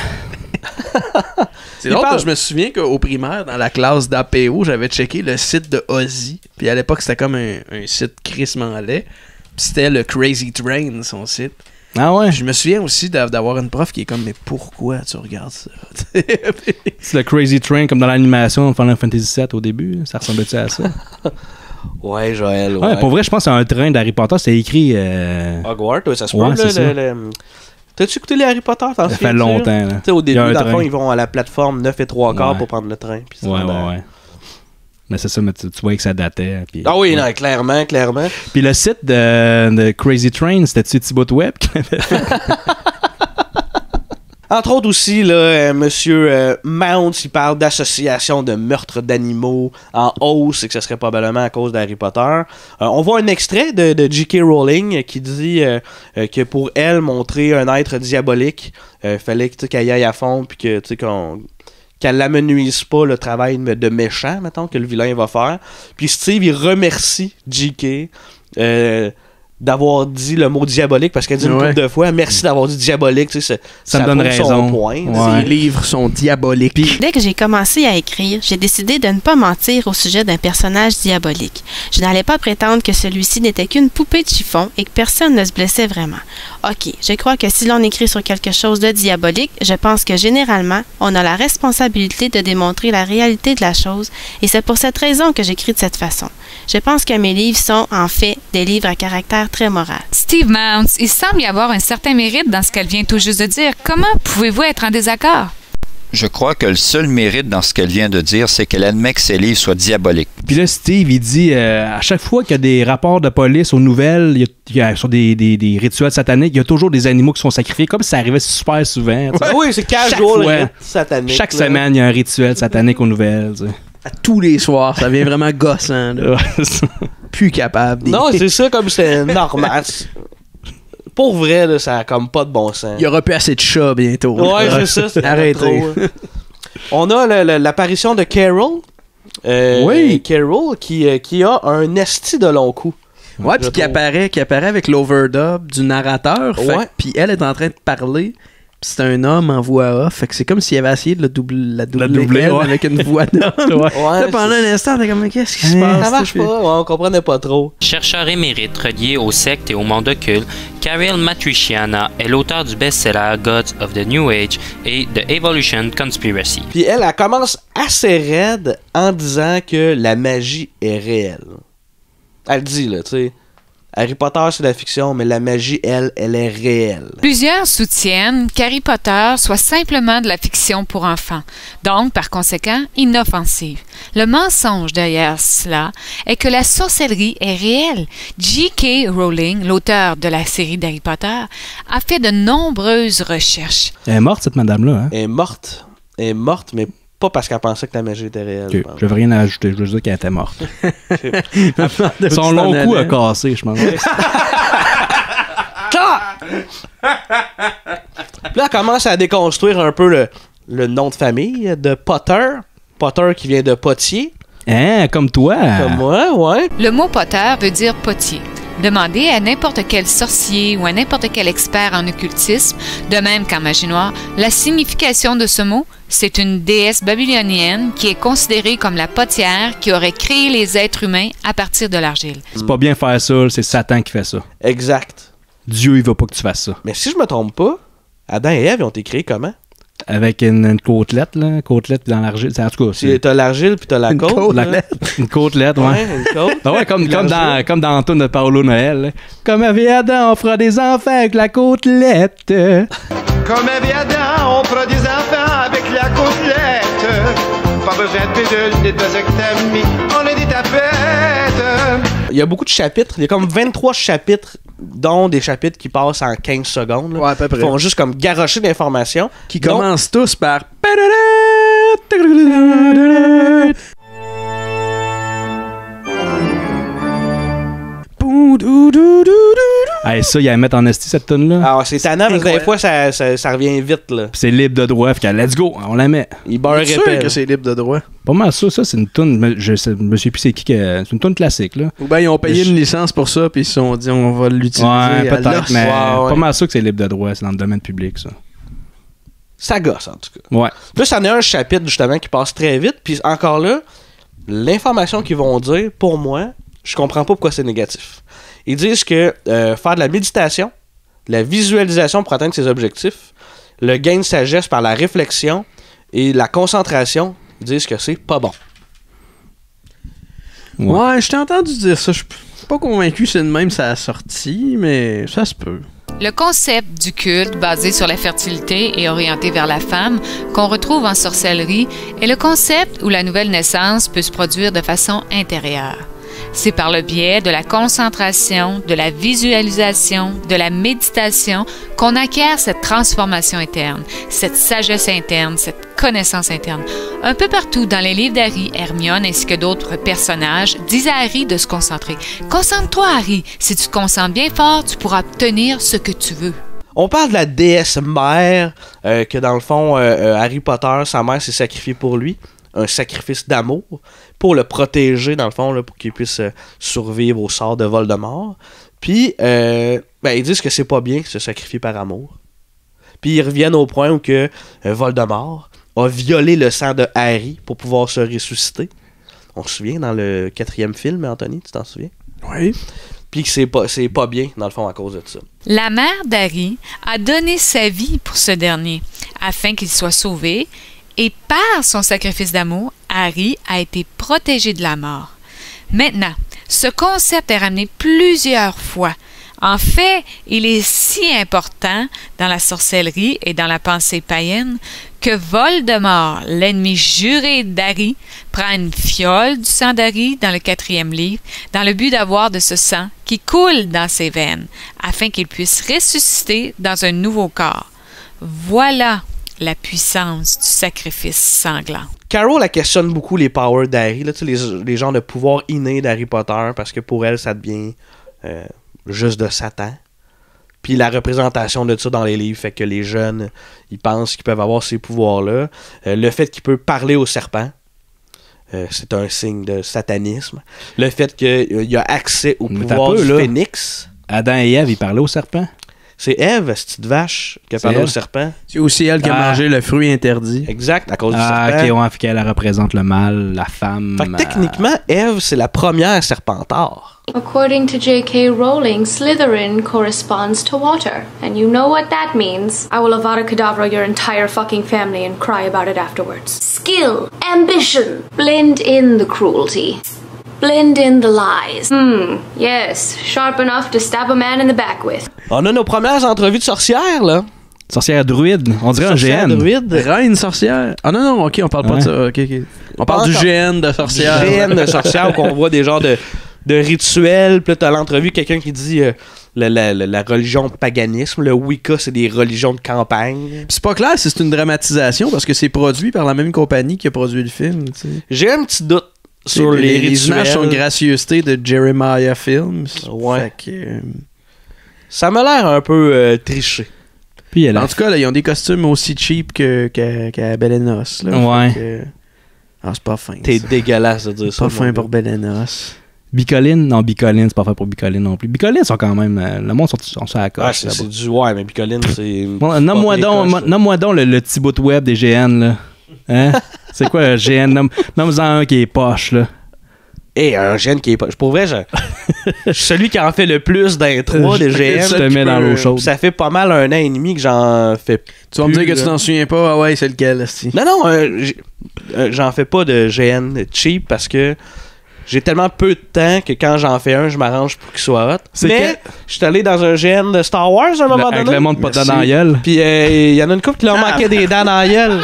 C'est drôle que je me souviens qu'au primaire, dans la classe d'APO, j'avais checké le site de Ozzy. Puis à l'époque, c'était comme un site crissement laid. Puis c'était le Crazy Train, son site. Ah ouais? Je me souviens aussi d'avoir une prof qui est comme, mais pourquoi tu regardes ça? C'est le Crazy Train comme dans l'animation de Final Fantasy VII au début. Ça ressemblait-tu à ça? Ouais, Joël. Ouais, pour vrai, je pense que c'est un train d'Harry Potter. C'est écrit. Hogwarts, ça se ouais, peut. T'as-tu écouté les Harry Potter? Ça fait longtemps. Là. Au début, dans le fond, ils vont à la plateforme 9 3/4 pour prendre le train. Puis ouais. Mais c'est ça, mais tu voyais que ça datait. Puis, ah oui, non, clairement. Puis le site de Crazy Train, c'était-tu Thibaut Web qui l'avait fait? Entre autres aussi, là, Monsieur Mounce, il parle d'association de meurtres d'animaux en hausse et que ce serait probablement à cause d'Harry Potter. On voit un extrait de J.K. Rowling qui dit que pour elle, montrer un être diabolique, fallait qu'elle y aille à fond puis que qu'elle l'amenuise pas le travail de méchant, mettons, que le vilain va faire. Puis Steve, il remercie J.K. D'avoir dit le mot diabolique parce qu'elle dit une couple de fois merci d'avoir dit diabolique, tu sais, ça me donne raison. Ces livres sont diaboliques. Puis, dès que j'ai commencé à écrire, j'ai décidé de ne pas mentir au sujet d'un personnage diabolique. Je n'allais pas prétendre que celui-ci n'était qu'une poupée de chiffon et que personne ne se blessait vraiment. Ok, je crois que si l'on écrit sur quelque chose de diabolique, je pense que généralement, on a la responsabilité de démontrer la réalité de la chose et c'est pour cette raison que j'écris de cette façon. Je pense que mes livres sont, en fait, des livres à caractère très moral. Steve Mounce, il semble y avoir un certain mérite dans ce qu'elle vient tout juste de dire. Comment pouvez-vous être en désaccord? Je crois que le seul mérite dans ce qu'elle vient de dire, c'est qu'elle admet que ses livres soient diaboliques. Puis là, Steve, il dit, à chaque fois qu'il y a des rapports de police aux nouvelles, il y a sur des rituels sataniques, il y a toujours des animaux qui sont sacrifiés, comme si ça arrivait super souvent. Oui, c'est casual, le rite satanique. Chaque semaine, il y a un rituel satanique aux nouvelles. T'sais. À tous les soirs, ça devient vraiment gossant. Là. Plus capable. Non, c'est ça comme c'est normal. Pour vrai, là, ça a comme pas de bon sens. Il y aura plus assez de chats bientôt. Ouais, c'est ça. Arrêtez. On a l'apparition de Carol. Oui. Carol qui a un esti de long cou. Ouais, puis qui apparaît avec l'overdub du narrateur. Puis elle est en train de parler. Puis c'est un homme en voix off. Fait que c'est comme s'il avait essayé de la doubler avec une voix d'homme. Là, pendant un instant, t'es comme, qu'est-ce qui se passe? Ça marche pas, on comprenait pas trop. Chercheur émérite relié aux sectes et au monde occulte, Carol Matriciana est l'auteur du best-seller Gods of the New Age et The Evolution Conspiracy. Puis elle commence assez raide en disant que la magie est réelle. Elle dit, là, tu sais... Harry Potter, c'est de la fiction, mais la magie, elle est réelle. Plusieurs soutiennent qu'Harry Potter soit simplement de la fiction pour enfants, donc, par conséquent, inoffensive. Le mensonge derrière cela est que la sorcellerie est réelle. J.K. Rowling, l'auteur de la série d'Harry Potter, a fait de nombreuses recherches. Elle est morte, cette madame-là, hein? Elle est morte, mais pas parce qu'elle pensait que la magie était réelle. Okay. Je veux rien ajouter, je veux dire qu'elle était morte. Son long cou a cassé, je pense. Puis là, elle commence à déconstruire un peu le nom de famille de Potter. Potter qui vient de potier. Hein, comme toi. Comme moi, ouais. Le mot Potter veut dire potier. Demandez à n'importe quel sorcier ou à n'importe quel expert en occultisme, de même qu'en magie noire, la signification de ce mot, c'est une déesse babylonienne qui est considérée comme la potière qui aurait créé les êtres humains à partir de l'argile. C'est pas bien faire ça, c'est Satan qui fait ça. Exact. Dieu, il veut pas que tu fasses ça. Mais si je me trompe pas, Adam et Ève, ils ont été créés comment? Avec une côtelette, là. Côtelette dans l'argile. En tout cas, t'as l'argile puis t'as la côte. Une côtelette, ouais. Une côte. Ah ouais, comme dans le tour de Paolo Noël. Là. Comme avec Adam, on fera des enfants avec la côtelette. Comme avec Adam, on fera des enfants avec la côtelette. Pas besoin de pilules, ni de vasectomie, on est des tapettes. Il y a beaucoup de chapitres. Il y a comme 23 chapitres, dont des chapitres qui passent en 15 secondes. Là. Ouais, à peu près. Ils font juste comme garrocher d'informations. Qui commencent tous par... Hey, ça, il y a à mettre en esti cette tune-là. Alors, c'est tannant, parce que des fois, ça revient vite. Là. Puis c'est libre de droit. Fait que let's go, on la met. Il beurre sûr que c'est libre de droit. Pas mal ça, c'est une tune. Je sais plus c'est qui. C'est une tune classique, là. Ou bien ils ont payé une licence pour ça, puis ils se sont dit on va l'utiliser. Ouais, peut-être, mais ouais. pas mal ça que c'est libre de droit. C'est dans le domaine public, ça. Ça gosse, en tout cas. Ouais. Là, ça en est un chapitre, justement, qui passe très vite. Puis encore là, l'information qu'ils vont dire, pour moi, je comprends pas pourquoi c'est négatif. Ils disent que faire de la méditation, de la visualisation pour atteindre ses objectifs, le gain de sagesse par la réflexion et la concentration, ils disent que c'est pas bon. Ouais, je t'ai entendu dire ça. Je suis pas convaincu que c'est de même ça a sorti, mais ça se peut. Le concept du culte basé sur la fertilité et orienté vers la femme qu'on retrouve en sorcellerie est le concept où la nouvelle naissance peut se produire de façon intérieure. C'est par le biais de la concentration, de la visualisation, de la méditation qu'on acquiert cette transformation interne, cette sagesse interne, cette connaissance interne. Un peu partout dans les livres d'Harry, Hermione ainsi que d'autres personnages disent à Harry de se concentrer. Concentre-toi, Harry. Si tu te concentres bien fort, tu pourras obtenir ce que tu veux. On parle de la déesse mère, que dans le fond, Harry Potter, sa mère s'est sacrifiée pour lui. Un sacrifice d'amour pour le protéger, dans le fond, là, pour qu'il puisse survivre au sort de Voldemort. Puis, ils disent que c'est pas bien de se sacrifier par amour. Puis, ils reviennent au point où que Voldemort a violé le sang de Harry pour pouvoir se ressusciter. On se souvient dans le 4e film, Anthony, tu t'en souviens? Oui. Puis que c'est pas bien, dans le fond, à cause de ça. La mère d'Harry a donné sa vie pour ce dernier, afin qu'il soit sauvé. Et par son sacrifice d'amour, Harry a été protégé de la mort. Maintenant, ce concept est ramené plusieurs fois. En fait, il est si important dans la sorcellerie et dans la pensée païenne que Voldemort, l'ennemi juré d'Harry, prend une fiole du sang d'Harry dans le 4e livre dans le but d'avoir de ce sang qui coule dans ses veines, afin qu'il puisse ressusciter dans un nouveau corps. Voilà la puissance du sacrifice sanglant. Carol, elle questionne beaucoup les powers d'Harry, là, les genres de pouvoirs innés d'Harry Potter, parce que pour elle, ça devient juste de Satan. Puis la représentation de ça dans les livres fait que les jeunes, ils pensent qu'ils peuvent avoir ces pouvoirs-là. Le fait qu'il peut parler au serpent, c'est un signe de satanisme. Le fait qu'il a accès au pouvoir du phénix. Adam et Ève, ils parlaient au serpent? C'est Ève, cette petite vache, qui a parlé au serpent. C'est aussi elle qui a mangé le fruit interdit. Exact, à cause du serpent. Ok, ouais, qu'elle représente le mal, la femme. Fait que techniquement, Ève, c'est la première serpentard. According to J.K. Rowling, Slytherin corresponds to water. And you know what that means. I will Avada Kedavra your entire fucking family and cry about it afterwards. Skill, ambition, blend in the cruelty. Blend in the lies. Yes, sharp enough to stab a man in the back with. On a nos premières entrevues de sorcières, là. Sorcière druide, on dirait sorcière un GN. Druide. Reine sorcière. Ah non, ok, on parle pas de ça. Okay. On parle du GN de sorcière. Du GN de sorcière, où on voit des genres de rituels. Puis là, t'as l'entrevue, quelqu'un qui dit la religion paganisme, le Wicca, c'est des religions de campagne. Puis c'est pas clair si c'est une dramatisation, parce que c'est produit par la même compagnie qui a produit le film. T'sais. J'ai un petit doute. Sur les images sont gracieuseté de Jeremiah Films. Ouais. Ça m'a l'air un peu triché. Puis en tout cas, là, ils ont des costumes aussi cheap qu'à Belenos. Ouais. C'est pas fin. T'es dégueulasse de dire ça. Pas fin pour Belenos. Bicoline? Non, Bicoline, c'est pas fait pour Bicoline non plus. Bicoline sont quand même... le monde sont sur la coche. C'est du... Ouais, mais Bicoline, c'est... Nomme-moi donc le petit bout web des GN, là. Hein? C'est quoi un GN? Nomme-en un qui est poche, là. Un GN qui est poche. Pour vrai, je suis celui qui en fait le plus d'intro des GN. Je te mets dans l'eau chaude. Ça fait pas mal un an et demi que j'en fais. Tu vas me dire que tu t'en souviens pas? Ah ouais, c'est lequel, aussi. Non, j'en fais pas de GN cheap parce que j'ai tellement peu de temps que quand j'en fais un, je m'arrange pour qu'il soit hot. Mais je suis allé dans un GN de Star Wars à un moment donné. Avec le monde pas de dents dans la gueule. Puis il y en a une couple qui leur manquait des dents dans la gueule.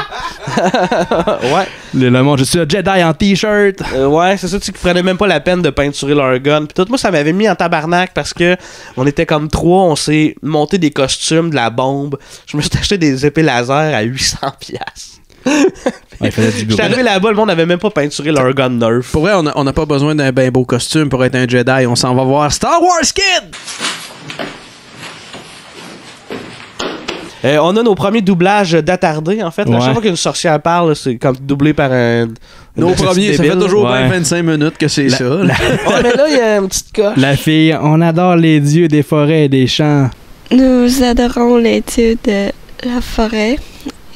Ouais. Le monde, je suis un Jedi en t-shirt. Ouais, c'est ça, tu sais, qui prenaient même pas la peine de peinturer leur gun. Puis tout, moi, ça m'avait mis en tabarnak parce que on était comme 3, on s'est monté des costumes, de la bombe. Je me suis acheté des épées laser à 800$. Ouais, j'étais arrivé là-bas, le monde n'avait même pas peinturé leur gun Nerf. Pour vrai, on n'a pas besoin d'un bien beau costume pour être un Jedi. On s'en va voir Star Wars Kid! On a nos premiers doublages d'attardés, en fait. Ouais. À chaque fois qu'une sorcière parle, c'est comme doublé par un... Nos premiers, ça fait toujours 25 minutes que c'est ça. Ouais, mais là, il y a une petite coche. La fille, on adore les dieux des forêts et des champs. Nous adorons les dieux de la forêt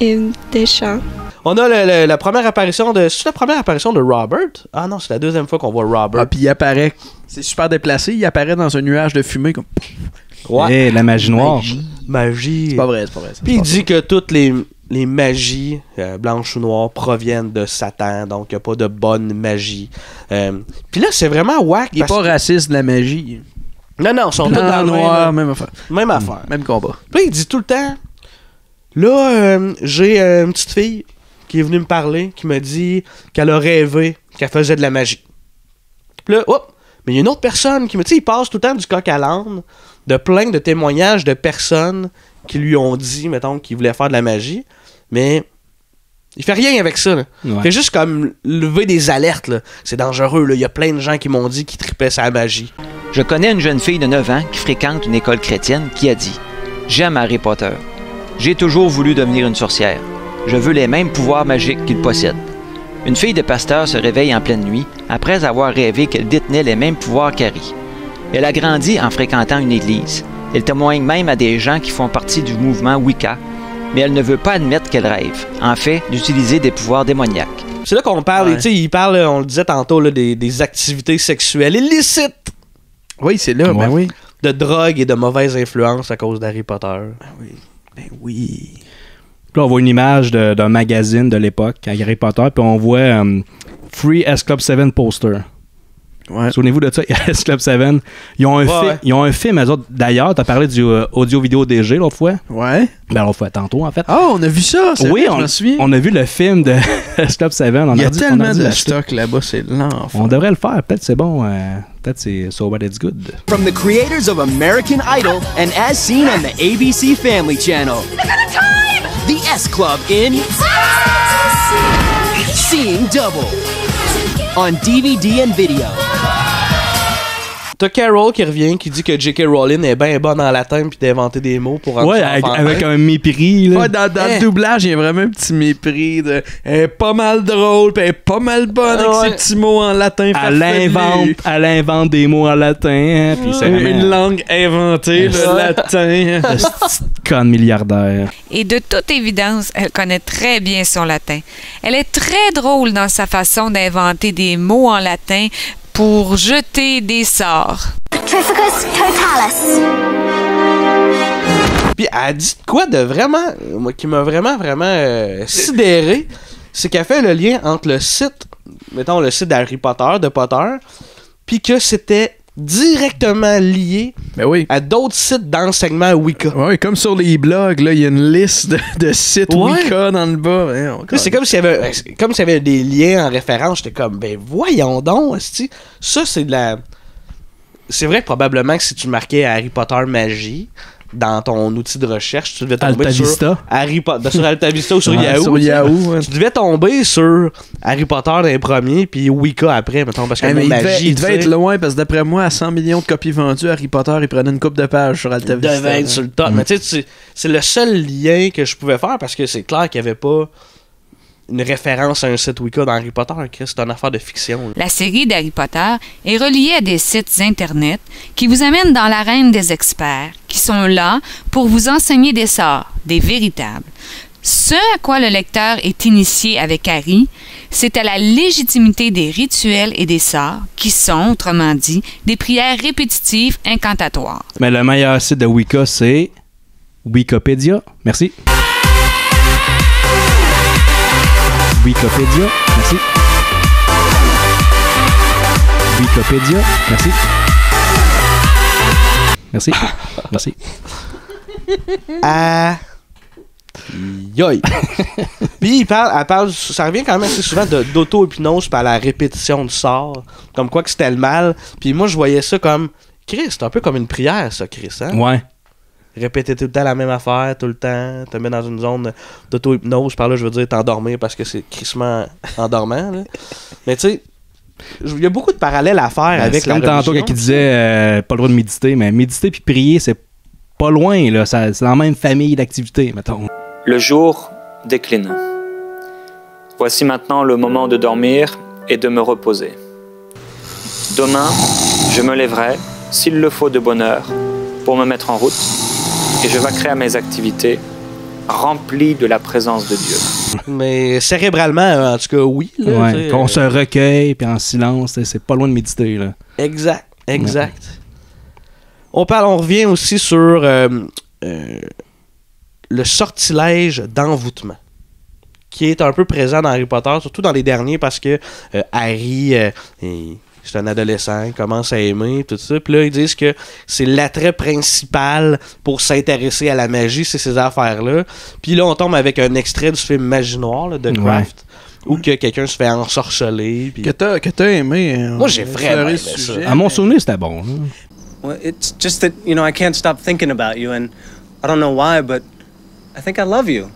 et des champs. On a la première apparition de... C'est la première apparition de Robert? Ah non, c'est la deuxième fois qu'on voit Robert. Ah, puis il apparaît... C'est super déplacé. Il apparaît dans un nuage de fumée comme... Ouais. Hey, la magie noire. Magie. C'est pas vrai. Puis il dit que toutes les magies, blanches ou noires, proviennent de Satan. Donc il n'y a pas de bonne magie. Puis là, c'est vraiment whack. Il n'est pas raciste de la magie. Non, ils sont tous dans le noir. Même affaire. Même combat. Puis il dit tout le temps... Là, j'ai une petite fille qui est venue me parler, qui m'a dit qu'elle a rêvé qu'elle faisait de la magie. Puis là, mais il y a une autre personne qui me... Tu sais, il passe tout le temps du coq à l'âne, de plein de témoignages de personnes qui lui ont dit, mettons, qu'ils voulaient faire de la magie, mais il fait rien avec ça. Là. Ouais. Il fait juste comme lever des alertes. Là. C'est dangereux. Il y a plein de gens qui m'ont dit qu'ils tripaient sa magie. Je connais une jeune fille de 9 ans qui fréquente une école chrétienne qui a dit « J'aime Harry Potter. J'ai toujours voulu devenir une sorcière. Je veux les mêmes pouvoirs magiques qu'il possède. » Une fille de pasteur se réveille en pleine nuit après avoir rêvé qu'elle détenait les mêmes pouvoirs qu'Harry. Elle a grandi en fréquentant une église. Elle témoigne même à des gens qui font partie du mouvement Wicca, mais elle ne veut pas admettre qu'elle rêve, en fait, d'utiliser des pouvoirs démoniaques. C'est là qu'on parle, tu sais, il parle, on le disait tantôt, là, des activités sexuelles illicites. Oui, c'est là, ben oui. De drogue et de mauvaises influences à cause d'Harry Potter. Ben oui. Puis là, on voit une image d'un magazine de l'époque, Harry Potter, puis on voit Free S Club 7 poster. Ouais. Souvenez-vous de ça, S Club 7. Ils ont un film, eux autres. D'ailleurs, t'as parlé du audio-vidéo DG l'autre fois. Ouais. Ben, l'autre fois, tantôt, en fait. Ah, on a vu ça, oui, je me souviens. On a vu le film de S Club 7. Il y a tellement de stock là-bas, c'est l'enfer. On devrait le faire. Peut-être c'est bon. Peut-être c'est So Bad It's Good. From the creators of American Idol and as seen on the ABC Family Channel. The S Club in Seeing Double on DVD and video. T'as Carol qui revient, qui dit que J.K. Rowling est bien bonne en latin puis d'inventer des mots pour rendre ça avec un mépris. Là. Ouais, dans le doublage, il y a vraiment un petit mépris. Elle est pas mal drôle, puis elle est pas mal bonne avec ses petits mots en latin. Elle invente des mots en latin. Hein, puis c'est une langue inventée, le latin. Conne milliardaire. Et de toute évidence, elle connaît très bien son latin. Elle est très drôle dans sa façon d'inventer des mots en latin pour jeter des sorts. Trificus totalis. Puis elle dit quoi de vraiment, moi, qui m'a vraiment sidéré, c'est qu'elle fait le lien entre le site, mettons le site d'Harry Potter, de Potter, puis que c'était directement lié à d'autres sites d'enseignement Wicca. Oui, comme sur les blogs, il y a une liste de sites Wicca dans le bas. C'est comme s'il y avait des liens en référence. J'étais comme, ben voyons donc, esti. Ça, c'est de la... C'est vrai que probablement que si tu marquais Harry Potter magie dans ton outil de recherche, tu devais tomber sur Harry Potter, sur AltaVista ou sur Yahoo. Sur Yahoo, tu devais tomber sur Harry Potter dans les premiers, puis Wicca après, mettons, parce que le mot magie... Il devait être loin, parce que d'après moi, à 100 millions de copies vendues, Harry Potter, il prenait une coupe de pages sur AltaVista. Il devait être sur le top. Mais tu sais, c'est le seul lien que je pouvais faire, parce que c'est clair qu'il n'y avait pas une référence à un site Wicca dans Harry Potter. C'est une affaire de fiction. Là. La série d'Harry Potter est reliée à des sites Internet qui vous amènent dans l'arène des experts, qui sont là pour vous enseigner des sorts, des véritables. Ce à quoi le lecteur est initié avec Harry, c'est à la légitimité des rituels et des sorts, qui sont, autrement dit, des prières répétitives incantatoires. Mais le meilleur site de Wicca, c'est Wikipédia. Merci. Wikipédia, merci. Wikipédia, merci. Merci. Merci. Yoï. Puis elle parle, ça revient quand même assez souvent d'auto-hypnose par la répétition du sort, comme quoi que c'était le mal. Puis moi je voyais ça comme Chris, c'est un peu comme une prière ça, Chris, hein? Ouais. Répéter tout le temps la même affaire, tout le temps, te mettre dans une zone d'auto-hypnose, par là je veux dire t'endormir parce que c'est crissement endormant. Là. Mais tu sais, il y a beaucoup de parallèles à faire avec la religion. Comme tantôt quand il disait pas le droit de méditer, mais méditer puis prier, c'est pas loin, là. C'est dans la même famille d'activités, mettons. Le jour décline. Voici maintenant le moment de dormir et de me reposer. Demain, je me lèverai, s'il le faut de bonne heure, pour me mettre en route, et je vaquerai à mes activités, remplies de la présence de Dieu. Mais cérébralement, en tout cas, oui. Là, ouais, qu'on se recueille, puis en silence, c'est pas loin de méditer. Là. Exact. Ouais. On revient aussi sur le sortilège d'envoûtement, qui est un peu présent dans Harry Potter, surtout dans les derniers, parce que Harry... c'est un adolescent, il commence à aimer, tout ça. Puis là, ils disent que c'est l'attrait principal pour s'intéresser à la magie, c'est ces affaires-là. Puis là, on tombe avec un extrait du film Magie Noire, là, de Craft, où que quelqu'un se fait ensorceler. Puis... Que t'as aimé. Moi, j'ai vraiment aimé ça. À mon souvenir, c'était bon. Hein? Well, it's just that, you know, I can't stop thinking about you, and I don't know why, but I think I love you.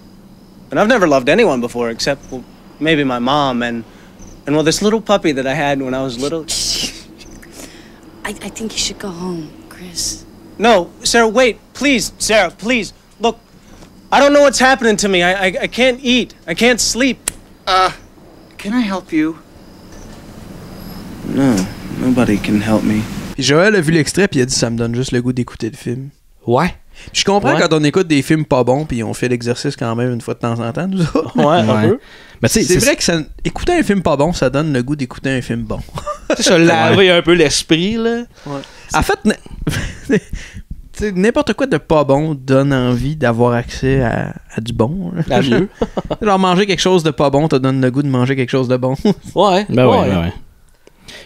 And I've never loved anyone before, except, well, maybe my mom, and well, this little puppy that I had when I was little. I think you should go home, Chris. No, Sarah, wait. Please, Sarah, please. Look, I don't know what's happening to me. I can't eat. I can't sleep. Can I help you? No, nobody can help me. Puis Joël a vu l'extrait puis il a dit ça me donne juste le goût d'écouter le film. Ouais. Je comprends quand on écoute des films pas bons puis on fait l'exercice quand même une fois de temps en temps, nous autres. Ouais, un peu. Mais c'est vrai que écouter un film pas bon, ça donne le goût d'écouter un film bon. C'est ça, laver un peu l'esprit, là. Ouais. En fait, n'importe quoi de pas bon donne envie d'avoir accès à du bon. À mieux. Genre manger quelque chose de pas bon te donne le goût de manger quelque chose de bon. Ouais. Ben ouais.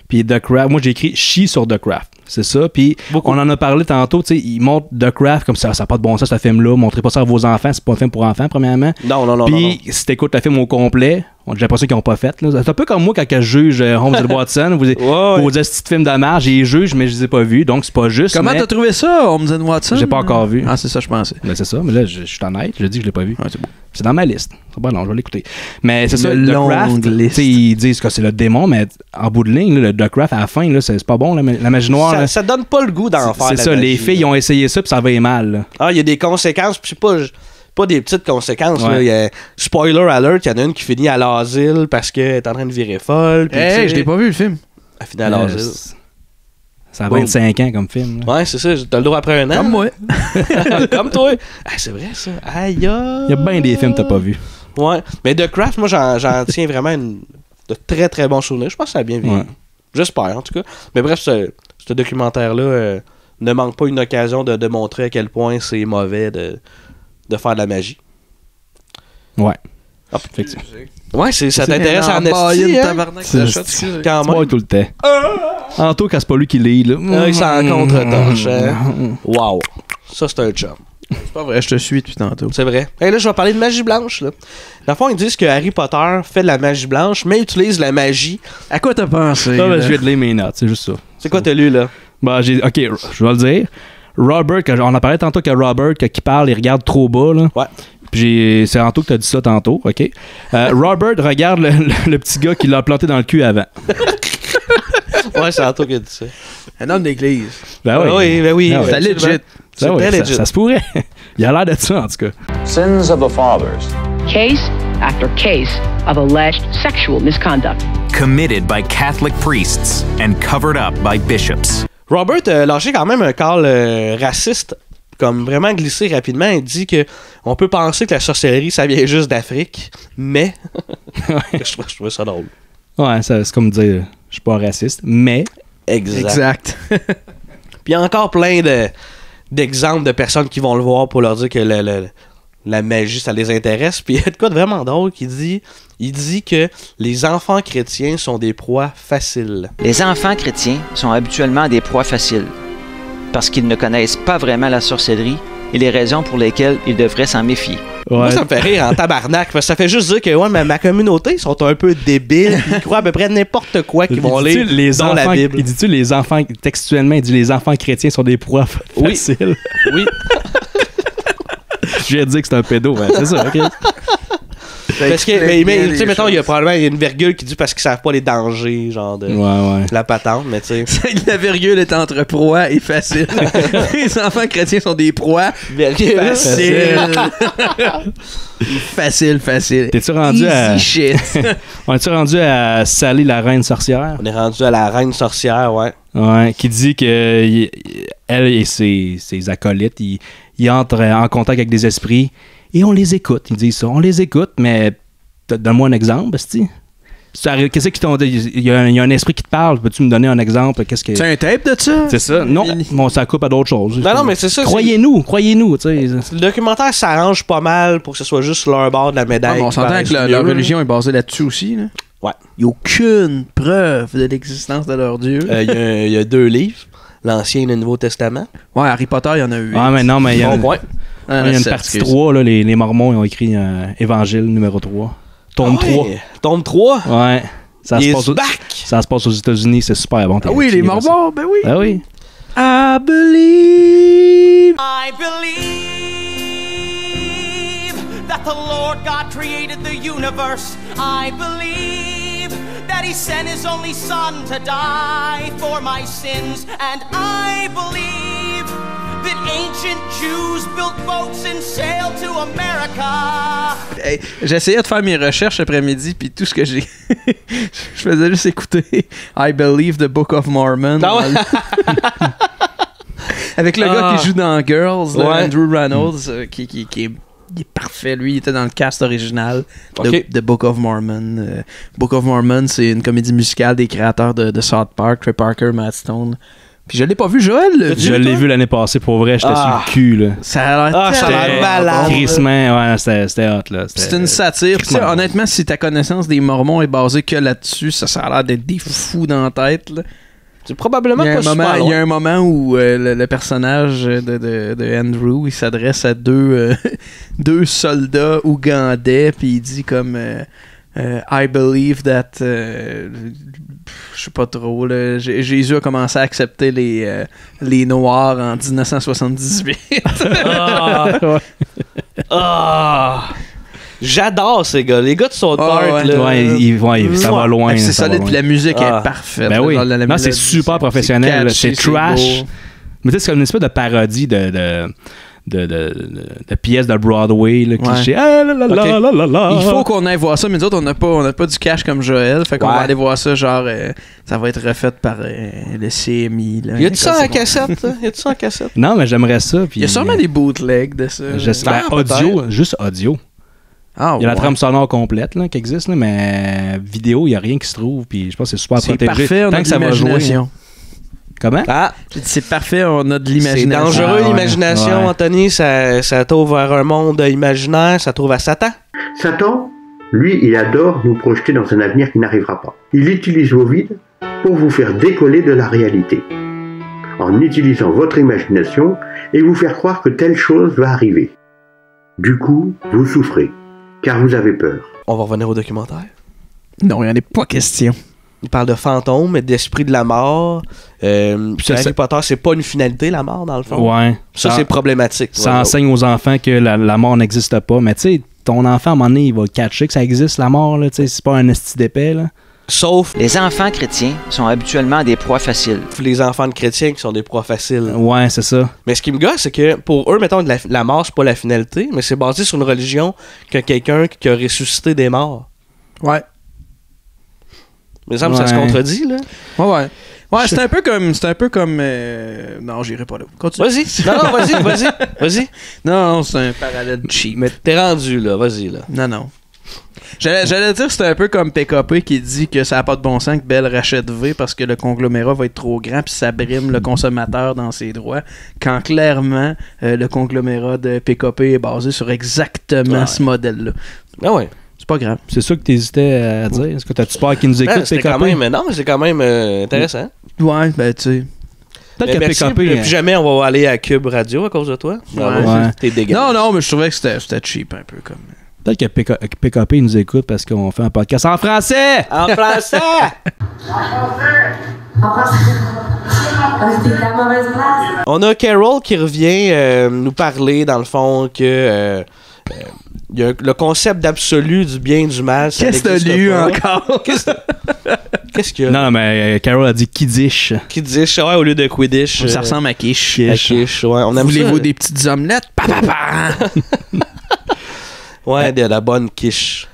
Puis The Craft, moi j'ai écrit Chie sur The Craft. C'est ça. Puis on en a parlé tantôt, tu sais, ils montrent The Craft comme ça n'a pas de bon sens, ce film-là. Montrez pas ça à vos enfants, c'est pas un film pour enfants, premièrement. Non. Puis si t'écoutes le film au complet, J'ai l'impression qu'ils n'ont pas fait. Là. C'est un peu comme moi quand je juge Holmes et Watson. Vos petits films de marge, je les juge, mais je les ai pas vus, donc c'est pas juste. Comment t'as trouvé ça, Holmes and Watson? J'ai pas encore vu. Ah, c'est ça, je pensais. Ben, c'est ça, mais là, je suis honnête, je dis que je l'ai pas vu. Ouais, c'est bon. C'est dans ma liste. C'est pas long, je vais l'écouter. Mais c'est ça, The Craft, ils disent que c'est le démon, mais en bout de ligne, là, le The Craft, à la fin, là, c'est pas bon, la magie noire. Ça donne pas le goût d'en faire. C'est ça, les filles ont essayé ça, puis ça va mal. Là. Ah, il y a des conséquences, puis c'est pas des petites conséquences. Là. Y a, spoiler alert, il y en a une qui finit à l'asile parce qu'elle est en train de virer folle. Je l'ai pas vu, le film. Elle finit à l'asile. Ça a 25 ans comme film. Là. Ouais, c'est ça. T'as le droit après un an. Comme moi. Comme toi. Ah, c'est vrai, ça. Aïe, il y a bien des films que t'as pas vu. Ouais. Mais The Craft, moi, j'en tiens vraiment de très, très bons souvenirs. Je pense que ça a bien vécu. Ouais. J'espère, en tout cas. Mais bref, ce documentaire-là ne manque pas une occasion de montrer à quel point c'est mauvais de faire de la magie. Ouais. Ah, ouais, ça t'intéresse en esti, hein? C'est quand même. Tout le temps. Anto, quand c'est pas lui qui lit, là. Il s'en contre-torche, hein? Wow. Ça, c'est un chum. C'est pas vrai, je te suis depuis tantôt. C'est vrai. Et là, je vais parler de magie blanche, là. Dans le fond, ils disent que Harry Potter fait de la magie blanche, mais utilise la magie. À quoi t'as pensé? Ça, je vais te lire mes notes, c'est juste ça. C'est quoi t'as lu, là? Bah, ok, je vais le dire. Robert, on a parlé tantôt que Robert, qui parle, il regarde trop bas, là. Ouais. Puis c'est Anto que t'as dit ça tantôt, ok? Robert regarde le petit gars qui l'a planté dans le cul avant. Ouais, c'est Anto qui a dit ça. Un homme d'église. Ben oui. Ben oui. C'est legit. C'est très legit. Ça se pourrait. Il a l'air de ça, en tout cas. Sins of the fathers. Case after case of alleged sexual misconduct. Committed by Catholic priests and covered up by bishops. Robert a lâché quand même un call raciste, comme vraiment glissé rapidement. Il dit que on peut penser que la sorcellerie, ça vient juste d'Afrique, mais je trouvais ça drôle. Ouais, c'est comme dire, je suis pas raciste, mais... Exact. Puis il y a encore plein d'exemples de personnes qui vont le voir pour leur dire que la magie, ça les intéresse. Puis il y a de quoi de vraiment drôle qui dit... Il dit que les enfants chrétiens sont des proies faciles. Les enfants chrétiens sont habituellement des proies faciles parce qu'ils ne connaissent pas vraiment la sorcellerie et les raisons pour lesquelles ils devraient s'en méfier. Ouais. Moi, ça me fait rire en tabarnak, parce que ça fait juste dire que ma communauté sont un peu débiles, ils croient à peu près n'importe quoi qu'ils vont lire dans la Bible. Il dit-tu les enfants, textuellement, il dit les enfants chrétiens sont des proies faciles. Oui. Je viens de dire que c'est un pédo, ben, c'est ça, ok. Parce que, mais tu sais, mettons, il y a probablement une virgule qui dit parce qu'ils savent pas les dangers, genre de la patente, mais tu sais. La virgule est entre proie et facile. Les enfants chrétiens sont des proies. Facile. T'es-tu rendu Easy shit. On est-tu rendu à Sally, la reine sorcière? On est rendu à la reine sorcière, ouais. Ouais, qui dit que elle et ses acolytes, ils entrent en contact avec des esprits. Et on les écoute, ils disent ça. On les écoute, mais donne-moi un exemple, Basti. Qu'est-ce qui t'ont dit? Il y a un esprit qui te parle. Peux-tu me donner un exemple? C'est un tape de ça? C'est ça. Non, bon, ça coupe à d'autres choses. Non, mais c'est ça. Croyez-nous. Le documentaire s'arrange pas mal pour que ce soit juste leur bord de la médaille. On s'entend que leur religion est basée là-dessus aussi. Là. Ouais. Il n'y a aucune preuve de l'existence de leur Dieu. Il y a 2 livres, l'Ancien et le Nouveau Testament. Ouais, Harry Potter, il y en a 8. Ah, mais non, mais il y a une 7, partie 3, là, les Mormons ils ont écrit Évangile numéro 3. Tome 3. Tome 3? Ouais. Ça se passe aux États-Unis, c'est super bon. Ah oui, les Mormons, ben oui. Ah oui. I believe that the Lord God created the universe. I believe that He sent His only Son to die for my sins. And I believe that ancient Jews built boats and sailed to America. Hey, j'essayais de faire mes recherches après-midi, puis tout ce que j'ai... je faisais juste écouter I Believe the Book of Mormon. Avec le gars qui joue dans Girls, là, Andrew Reynolds, qui est parfait. Lui, il était dans le cast original de Book of Mormon. Book of Mormon, c'est une comédie musicale des créateurs de South Park, Trey Parker, Matt Stone. Puis je l'ai pas vu, Joël. Je l'ai vu l'année passée, pour vrai, j'étais sur le cul. Là. Ça a l'air malade. Crissement, c'était hot. Là. C'est une satire. Honnêtement, si ta connaissance des Mormons est basée que là-dessus, ça a l'air d'être des fous dans la tête. Là. C'est probablement pas super loin. Il y a un moment où le personnage de Andrew, il s'adresse à deux soldats ougandais, puis il dit comme... I believe that... je sais pas trop, là, Jésus a commencé à accepter les Noirs en 1978. J'adore ces gars. Les gars de South Park, là. Ça va loin. C'est solide, puis la musique est parfaite. Ben oui. Genre, non, c'est super professionnel. C'est trash. Mais tu sais, c'est comme une espèce de parodie de pièces de Broadway là, qui chient Il faut qu'on aille voir ça, mais nous autres, on n'a pas du cash comme Joël. Fait qu'on va aller voir ça, genre, ça va être refait par le CMI. Là, y a-tu ça en cassette? Non, mais j'aimerais ça. Il y a sûrement des bootlegs de ça. Audio, juste audio. Il y a la trame sonore complète là, qui existe, là, mais vidéo, il n'y a rien qui se trouve. Puis je pense que c'est super protégé. Parfait, on a tant que ça va jouer. Comment? C'est parfait, on a de l'imagination. C'est dangereux, l'imagination, Anthony. Ça t'ouvre vers un monde imaginaire, ça trouve à Satan. Satan, lui, il adore nous projeter dans un avenir qui n'arrivera pas. Il utilise vos vides pour vous faire décoller de la réalité, en utilisant votre imagination et vous faire croire que telle chose va arriver. Du coup, vous souffrez, car vous avez peur. On va revenir au documentaire. Non, il n'y en a pas question. Il parle de fantômes, d'esprit de la mort. Harry Potter, c'est pas une finalité, la mort, dans le fond. Ouais. Ça, c'est problématique. Ça enseigne aux enfants que la mort n'existe pas. Mais tu sais, ton enfant, à un moment donné, il va catcher que ça existe, la mort. Là, c'est pas un esti d'épais. Là. Sauf... Les enfants chrétiens sont habituellement des proies faciles. Les enfants de chrétiens qui sont des proies faciles. Ouais, c'est ça. Mais ce qui me gosse, c'est que pour eux, mettons, la mort, c'est pas la finalité, mais c'est basé sur une religion que quelqu'un qui a ressuscité des morts. Ouais. Mais ça se contredit, là. Ouais, c'est un peu comme... Non, j'irai pas là. Continue. Vas-y. Non, vas-y. Non, c'est un parallèle cheap. Mais t'es rendu, là. Vas-y, là. Non. J'allais dire, c'est un peu comme PKP qui dit que ça n'a pas de bon sens que Bell rachète V parce que le conglomérat va être trop grand puis ça brime le consommateur dans ses droits, quand clairement, le conglomérat de PKP est basé sur exactement ce modèle-là. Ah ouais. C'est pas grave. C'est ça que t'hésitais à dire. Est-ce que t'as-tu peur qu'ils nous écoutent, PKP? C'est quand même intéressant. Ouais, ben tu sais. Peut-être que PKP... Plus jamais on va aller à Cube Radio à cause de toi. Ouais. T'es dégueulasse. Non, mais je trouvais que c'était cheap un peu comme... Peut-être que PKP nous écoute parce qu'on fait un podcast en français! En français! On a Carol qui revient nous parler, dans le fond, que... il y a le concept d'absolu du bien et du mal. Qu'est-ce que t'as lu encore? Qu'est-ce qu'il y a? Non, mais Carol a dit Kiddish. Kiddish, ouais, au lieu de Quidditch. Ça ressemble à quiche. Ouais, on aime Voulez-vous des petites omelettes? Ouais, de la bonne quiche.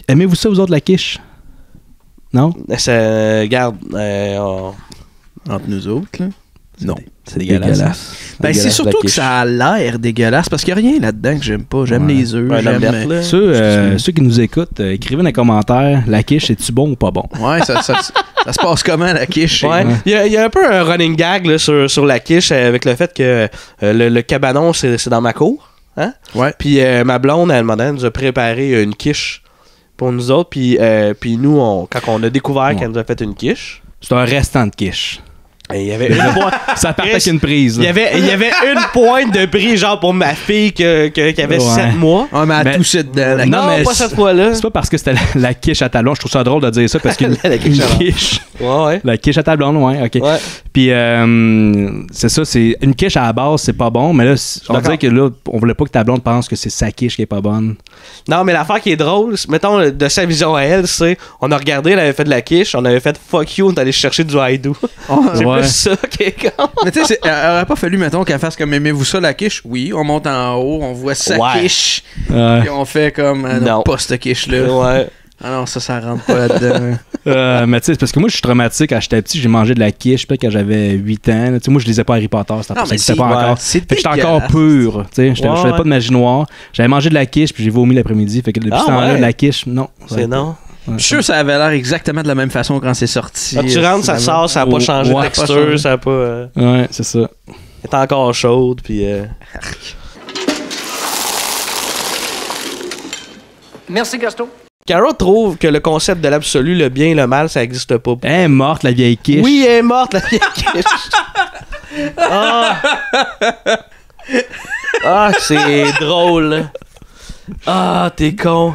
Aimez-vous ça, vous autres, la quiche? Non? Ça, regarde, entre nous autres, là. Non, c'est dégueulasse. Ben, c'est surtout que ça a l'air dégueulasse parce qu'il n'y a rien là-dedans que j'aime pas. J'aime les œufs. Ceux qui nous écoutent, écrivez dans les commentaires, la quiche, est-tu bon ou pas bon? Ouais, ça se passe comment, la quiche? Ouais. Il y a un peu un running gag là, sur la quiche avec le fait que le cabanon, c'est dans ma cour. Hein? Ouais. Puis ma blonde, elle nous a préparé une quiche pour nous autres. Puis nous, quand on a découvert qu'elle nous a fait une quiche... C'est un restant de quiche. Il y avait une pointe. Ça part avec une prise. Il y avait une pointe de prix, genre pour ma fille qui avait 7 mois. Ah, mais elle a touché dedans. Non, mais pas cette fois-là. C'est pas parce que c'était la quiche à talon. Je trouve ça drôle de dire ça parce que la quiche. Ouais. La quiche à talon, ouais, ok. Ouais. Puis c'est ça, c'est une quiche à la base, c'est pas bon, mais là, on dirait que là, on voulait pas que ta blonde pense que c'est sa quiche qui est pas bonne. Non, mais l'affaire qui est drôle, mettons, de sa vision à elle, c'est on a regardé, elle avait fait de la quiche, on avait fait fuck you, on est allé chercher du haïdou. C'est plus ça qui est con. Mais tu sais, il aurait pas fallu, mettons, qu'elle fasse comme aimez-vous ça la quiche? Oui, on monte en haut, on voit sa quiche, puis on fait comme non, pas cette quiche-là. Ouais. Ah non, ça rentre pas là-dedans. Mais tu sais, parce que moi, je suis traumatique. Quand j'étais petit, j'ai mangé de la quiche, peut-être quand j'avais 8 ans. Tu sais, moi, je lisais pas Harry Potter, ça n'existait pas encore. Fait que j'étais encore pur. Tu sais, je faisais pas de magie noire. J'avais mangé de la quiche, puis j'ai vomi l'après-midi. Fait que depuis ce temps-là, la quiche, non. C'est non. Je suis sûr que ça avait l'air exactement de la même façon quand c'est sorti. Quand tu rentres, ça sort, ça n'a pas changé de texture, ça n'a pas... Ouais, c'est ça. Elle est encore chaude, puis... Merci, Gaston. Carol trouve que le concept de l'absolu, le bien et le mal, ça n'existe pas. Elle est morte, la vieille quiche. Oui, elle est morte, la vieille quiche. Ah, c'est drôle. Ah, t'es con.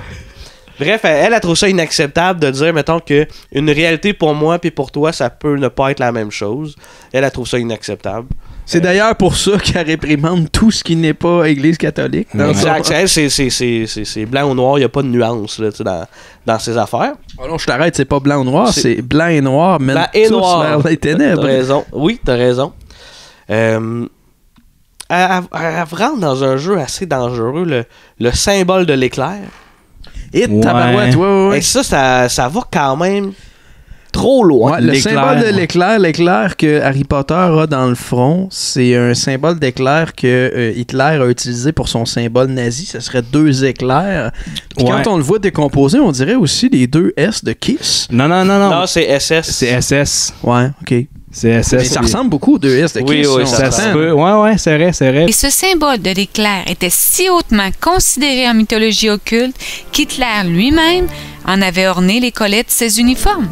Bref, elle trouve ça inacceptable de dire, mettons, que une réalité pour moi puis pour toi, ça peut ne pas être la même chose. Elle trouve ça inacceptable. C'est d'ailleurs pour ça qu'elle réprimande tout ce qui n'est pas Église catholique. Exact. C'est blanc ou noir, il n'y a pas de nuance là, dans ses affaires. Oh non, je t'arrête, c'est pas blanc ou noir, c'est blanc et noir, mais tous vers les ténèbres. T'as raison. Oui, t'as raison. Elle rentre dans un jeu assez dangereux, le symbole de l'éclair. Et tabarouette, ouais. Et ça va quand même trop loin. Ouais, le symbole de l'éclair que Harry Potter a dans le front, c'est un symbole d'éclair que Hitler a utilisé pour son symbole nazi. Ce serait 2 éclairs. Puis quand on le voit décomposer, on dirait aussi les 2 S de Kiss. Non. Non, c'est SS. C'est SS. Ouais, OK. C'est SS. Mais ça ressemble beaucoup aux 2 S de Kiss. Oui, ça se peut. Ouais, c'est vrai. Et ce symbole de l'éclair était si hautement considéré en mythologie occulte qu'Hitler lui-même en avait orné les collets de ses uniformes.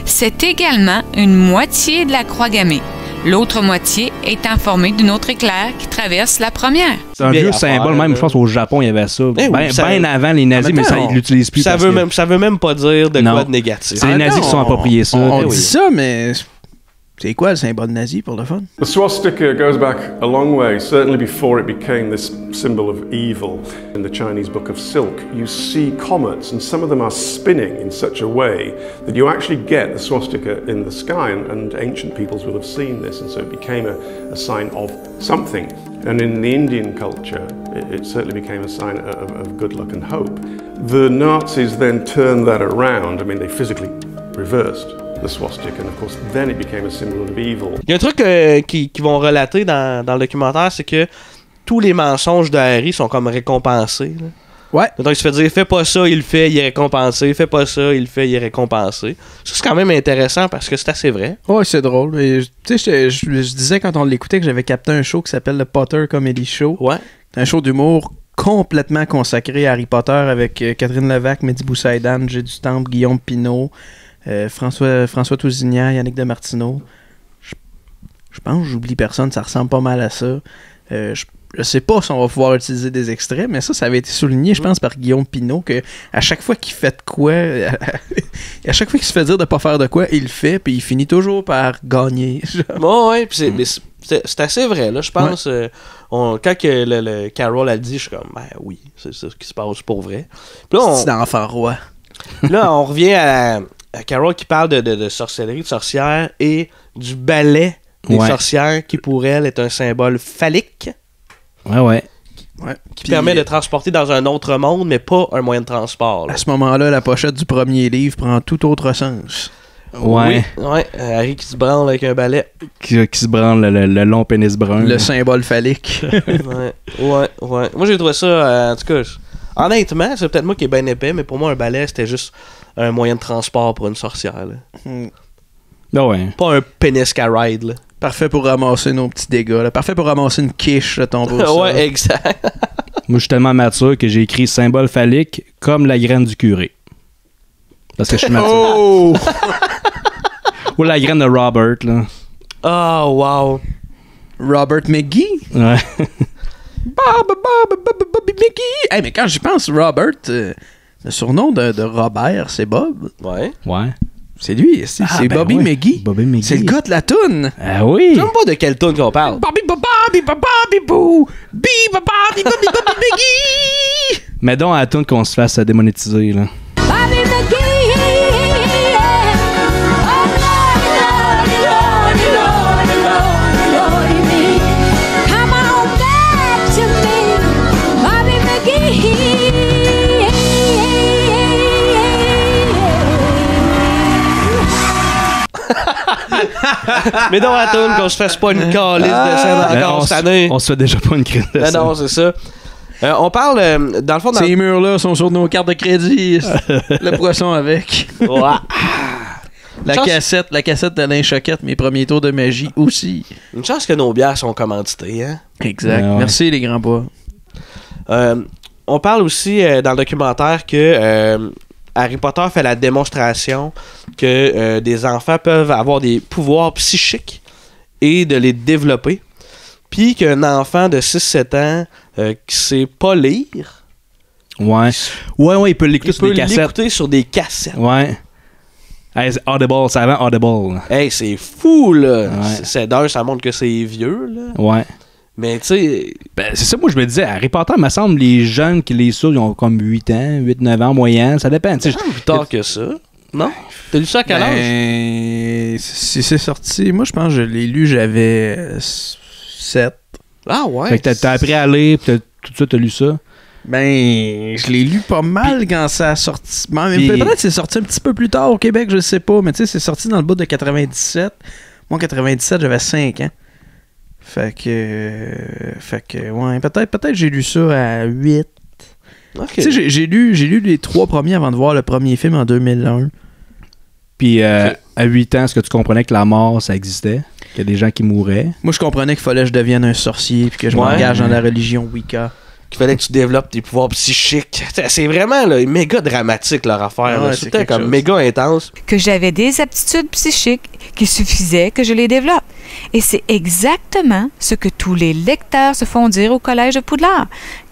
C'est également une moitié de la croix gammée, l'autre moitié étant formée d'une autre éclair qui traverse la première. C'est un vieux symbole, même je pense au Japon il y avait ça. Bien avant les nazis, mais ça, ils l'utilisent plus. Ça veut même pas dire de quoi de négatif. C'est les nazis qui sont appropriés ça. On dit ça, mais... C'est quoi le symbole nazi pour le fun? The swastika goes back a long way, certainly before it became this symbol of evil. In the Chinese book of Silk, you see comets, and some of them are spinning in such a way that you actually get the swastika in the sky, and ancient peoples will have seen this, and so it became a sign of something. And in the Indian culture, it certainly became a sign of good luck and hope. The Nazis then turned that around. I mean, they physically reversed the swastika, and of course then it became a symbol of evil. Il y a un truc qu'ils vont relater dans le documentaire, c'est que tous les mensonges de Harry sont comme récompensés. Là. Ouais. Donc il se fait dire fais pas ça, il le fait, il est récompensé, fais pas ça, il le fait, il est récompensé. Ça c'est quand même intéressant parce que c'est assez vrai. Ouais, c'est drôle. Tu sais, je disais quand on l'écoutait que j'avais capté un show qui s'appelle le Potter Comedy Show. Ouais. C'est un show d'humour complètement consacré à Harry Potter avec Catherine Levac, Mehdi Boussaïdan, Jay du Temple, Guillaume Pinault, François Tousignan, Yannick Demartino. Je pense que j'oublie personne, ça ressemble pas mal à ça. Je sais pas si on va pouvoir utiliser des extraits, mais ça avait été souligné, je pense, par Guillaume Pinault, que à chaque fois qu'il fait de quoi, à chaque fois qu'il se fait dire de pas faire de quoi, il le fait, puis il finit toujours par gagner. Bon, ouais, puis c'est assez vrai, là, je pense. Ouais. Quand le Carol a dit, je suis comme, ben oui, c'est ça qui se passe pour vrai. C'est d'enfant roi. Là, on revient à Carol qui parle de sorcellerie, de sorcières et du balai des sorcières qui, pour elle, est un symbole phallique. Ouais. Qui permet de transporter dans un autre monde, mais pas un moyen de transport. Là. À ce moment-là, la pochette du premier livre prend tout autre sens. Ouais. Harry qui se branle avec un balai. Qui se branle le long pénis brun. Le symbole phallique. ouais. Moi, j'ai trouvé ça, en tout cas, honnêtement, c'est peut-être moi qui est bien épais, mais pour moi, un balai, c'était juste un moyen de transport pour une sorcière. Là. Ouais. Pas un pénis qu'à ride, là. Parfait pour ramasser nos petits dégâts. Là. Parfait pour ramasser une quiche, ton beau. Ouais, exact. Moi, je suis tellement mature que j'ai écrit symbole phallique comme la graine du curé. Parce que je suis mature. Oh! Ou la graine de Robert, là. Oh, wow. Robert McGee? Ouais. Bobby McGee! Hey, mais quand j'y pense, Robert, le surnom de Robert, c'est Bob. Ouais. C'est lui, c'est Bobby McGee. Bobby McGee. C'est le gars de la toune. Ah oui. Je sais même pas de quelle toune qu'on parle. Bobby Boo. Bobby McGee. Mais donc à la toune qu'on se fasse démonétiser, là. Bobby McGee. Mais dans la toune qu'on se fasse pas une calice de scène encore cette année. On se fait déjà pas une crise de scène. Non, c'est ça. On parle, dans le fond... Ces murs-là sont sur nos cartes de crédit. Le poisson avec. Ouais. La cassette d'Alain Choquette, mes premiers tours de magie aussi. Une chance que nos bières sont commanditées, hein? Exact. Ouais. Merci, les grands bois. On parle aussi dans le documentaire que... Harry Potter fait la démonstration que des enfants peuvent avoir des pouvoirs psychiques et de les développer. Puis qu'un enfant de 6-7 ans qui sait pas lire Ouais, il peut l'écouter sur des cassettes. Il peut l'écouter sur des cassettes. Ouais. Hey, Audible, c'est avant Audible. Hey, c'est fou, là. Ouais. D'ailleurs, ça montre que c'est vieux, là. Ouais. Mais tu sais... Ben, c'est ça, moi, je me disais, Harry Potter, me semble, les jeunes qui les sortent, ils ont comme 8-9 ans moyen. Ça dépend. C'est plus tard que ça. Non? T'as lu ça à quel âge? Si c'est sorti, moi, je pense que je l'ai lu, j'avais 7. Ah ouais? Fait que t'as appris à lire, pis tout ça, t'as lu ça? Ben, je l'ai lu pas mal quand ça a sorti. Peut-être que c'est sorti un petit peu plus tard au Québec, je sais pas. Mais tu sais, c'est sorti dans le bout de 97. Moi, en 97, j'avais 5 ans. Fait que ouais, peut-être j'ai lu ça à 8. Okay. Tu sais, j'ai lu les 3 premiers avant de voir le premier film en 2001. Puis à 8 ans, est-ce que tu comprenais que la mort, ça existait? Qu'il y a des gens qui mouraient? Moi, je comprenais qu'il fallait que je devienne un sorcier puis que je m'engage dans la religion Wicca. Qu'il fallait que tu développes tes pouvoirs psychiques. C'est vraiment là, méga dramatique leur affaire. Ouais, c'était comme méga intense. Que j'avais des aptitudes psychiques qui suffisaient que je les développe. Et c'est exactement ce que tous les lecteurs se font dire au Collège de Poudlard.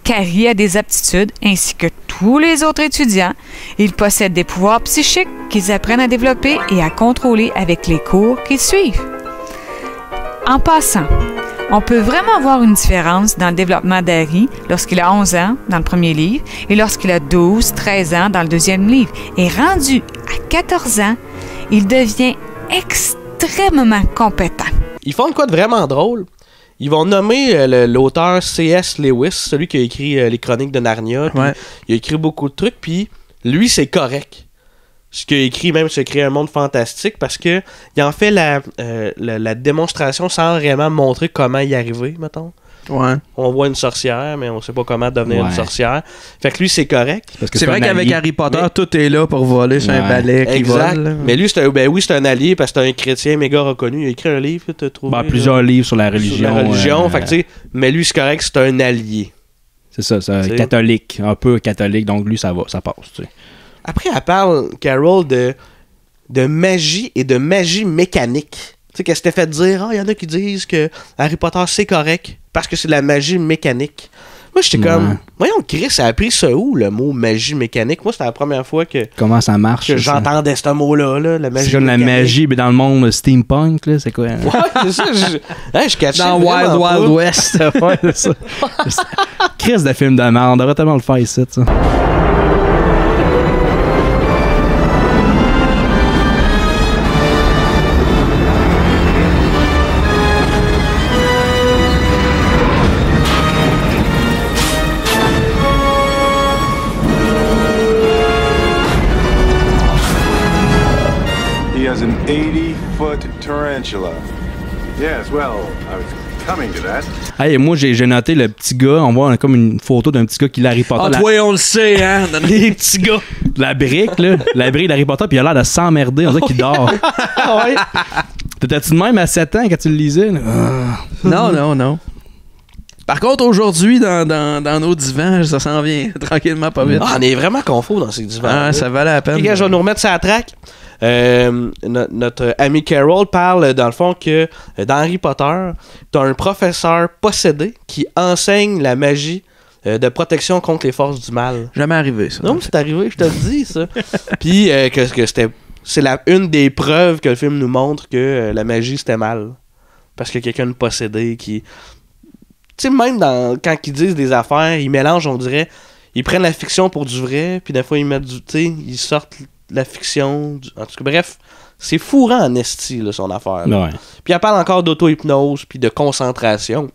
Carrie a des aptitudes ainsi que tous les autres étudiants. Ils possèdent des pouvoirs psychiques qu'ils apprennent à développer et à contrôler avec les cours qu'ils suivent. En passant, on peut vraiment voir une différence dans le développement d'Harry lorsqu'il a 11 ans dans le premier livre et lorsqu'il a 12, 13 ans dans le deuxième livre. Et rendu à 14 ans, il devient extrêmement compétent. Ils font quoi de vraiment drôle? Ils vont nommer l'auteur C.S. Lewis, celui qui a écrit les Chroniques de Narnia. Il a écrit beaucoup de trucs, puis lui, c'est correct. Ce qu'il a écrit, même, c'est créer un monde fantastique parce que il en fait la démonstration sans vraiment montrer comment y arriver, mettons. Ouais. On voit une sorcière, mais on sait pas comment devenir une sorcière. Fait que lui, c'est correct. C'est vrai qu'avec Harry Potter, tout est là pour voler sur un balai qui vole. Mais lui, c'est un allié parce que c'est un chrétien méga reconnu. Il a écrit un livre, tu as trouvé. Plusieurs livres sur la religion. Fait que, tu sais, mais lui, c'est correct, c'est un allié. C'est ça, c'est catholique. Un peu catholique, donc lui, ça passe, tu sais. Après, elle parle, Carol, de magie et de magie mécanique. Tu sais, qu'elle s'était fait dire, il y en a qui disent que Harry Potter, c'est correct parce que c'est de la magie mécanique. Moi, j'étais comme, voyons, Chris, ça a appris ça où, le mot magie mécanique? Moi, c'était la première fois que... Comment ça marche? Que j'entendais ce mot-là, la magie. C'est comme la magie, mais dans le monde steampunk, là, c'est quoi? Ouais, c'est ça. Je catchais dans Wild West. Ouais, c'est ça. Chris de film de merde, on devrait tellement le faire ici, ça. An 80-foot tarantula. Yes, well, I was coming to that. Hey, moi, j'ai noté le petit gars. On voit comme une photo d'un petit gars qui lit Harry Potter. Ah, toi, on le sait, hein? Les petits gars. La brique, là. La brique d'Harry Potter, puis il a l'air de s'emmerder. On dirait qu'il dort. Ouais. T'étais-tu de même à 7 ans quand tu le lisais? Non. Par contre, aujourd'hui, dans nos divans, ça s'en vient tranquillement pas vite. On est vraiment confus dans ces divans. Ah, ça valait la peine. Okay, je vais nous remettre ça à la track. Notre ami Carol parle, dans le fond, que dans Harry Potter, t'as un professeur possédé qui enseigne la magie de protection contre les forces du mal. Jamais arrivé, ça. Non, c'est arrivé, je te le dis, ça. Puis que c'est une des preuves que le film nous montre que la magie, c'était mal. Parce que quelqu'un de possédé qui... Tu sais, même quand ils disent des affaires, ils mélangent, on dirait... Ils prennent la fiction pour du vrai, puis des fois, ils mettent du... Tu sais, ils sortent... la fiction, en tout cas, bref, c'est fourrant en esti, là, son affaire. Ouais. Puis elle parle encore d'auto-hypnose puis de concentration,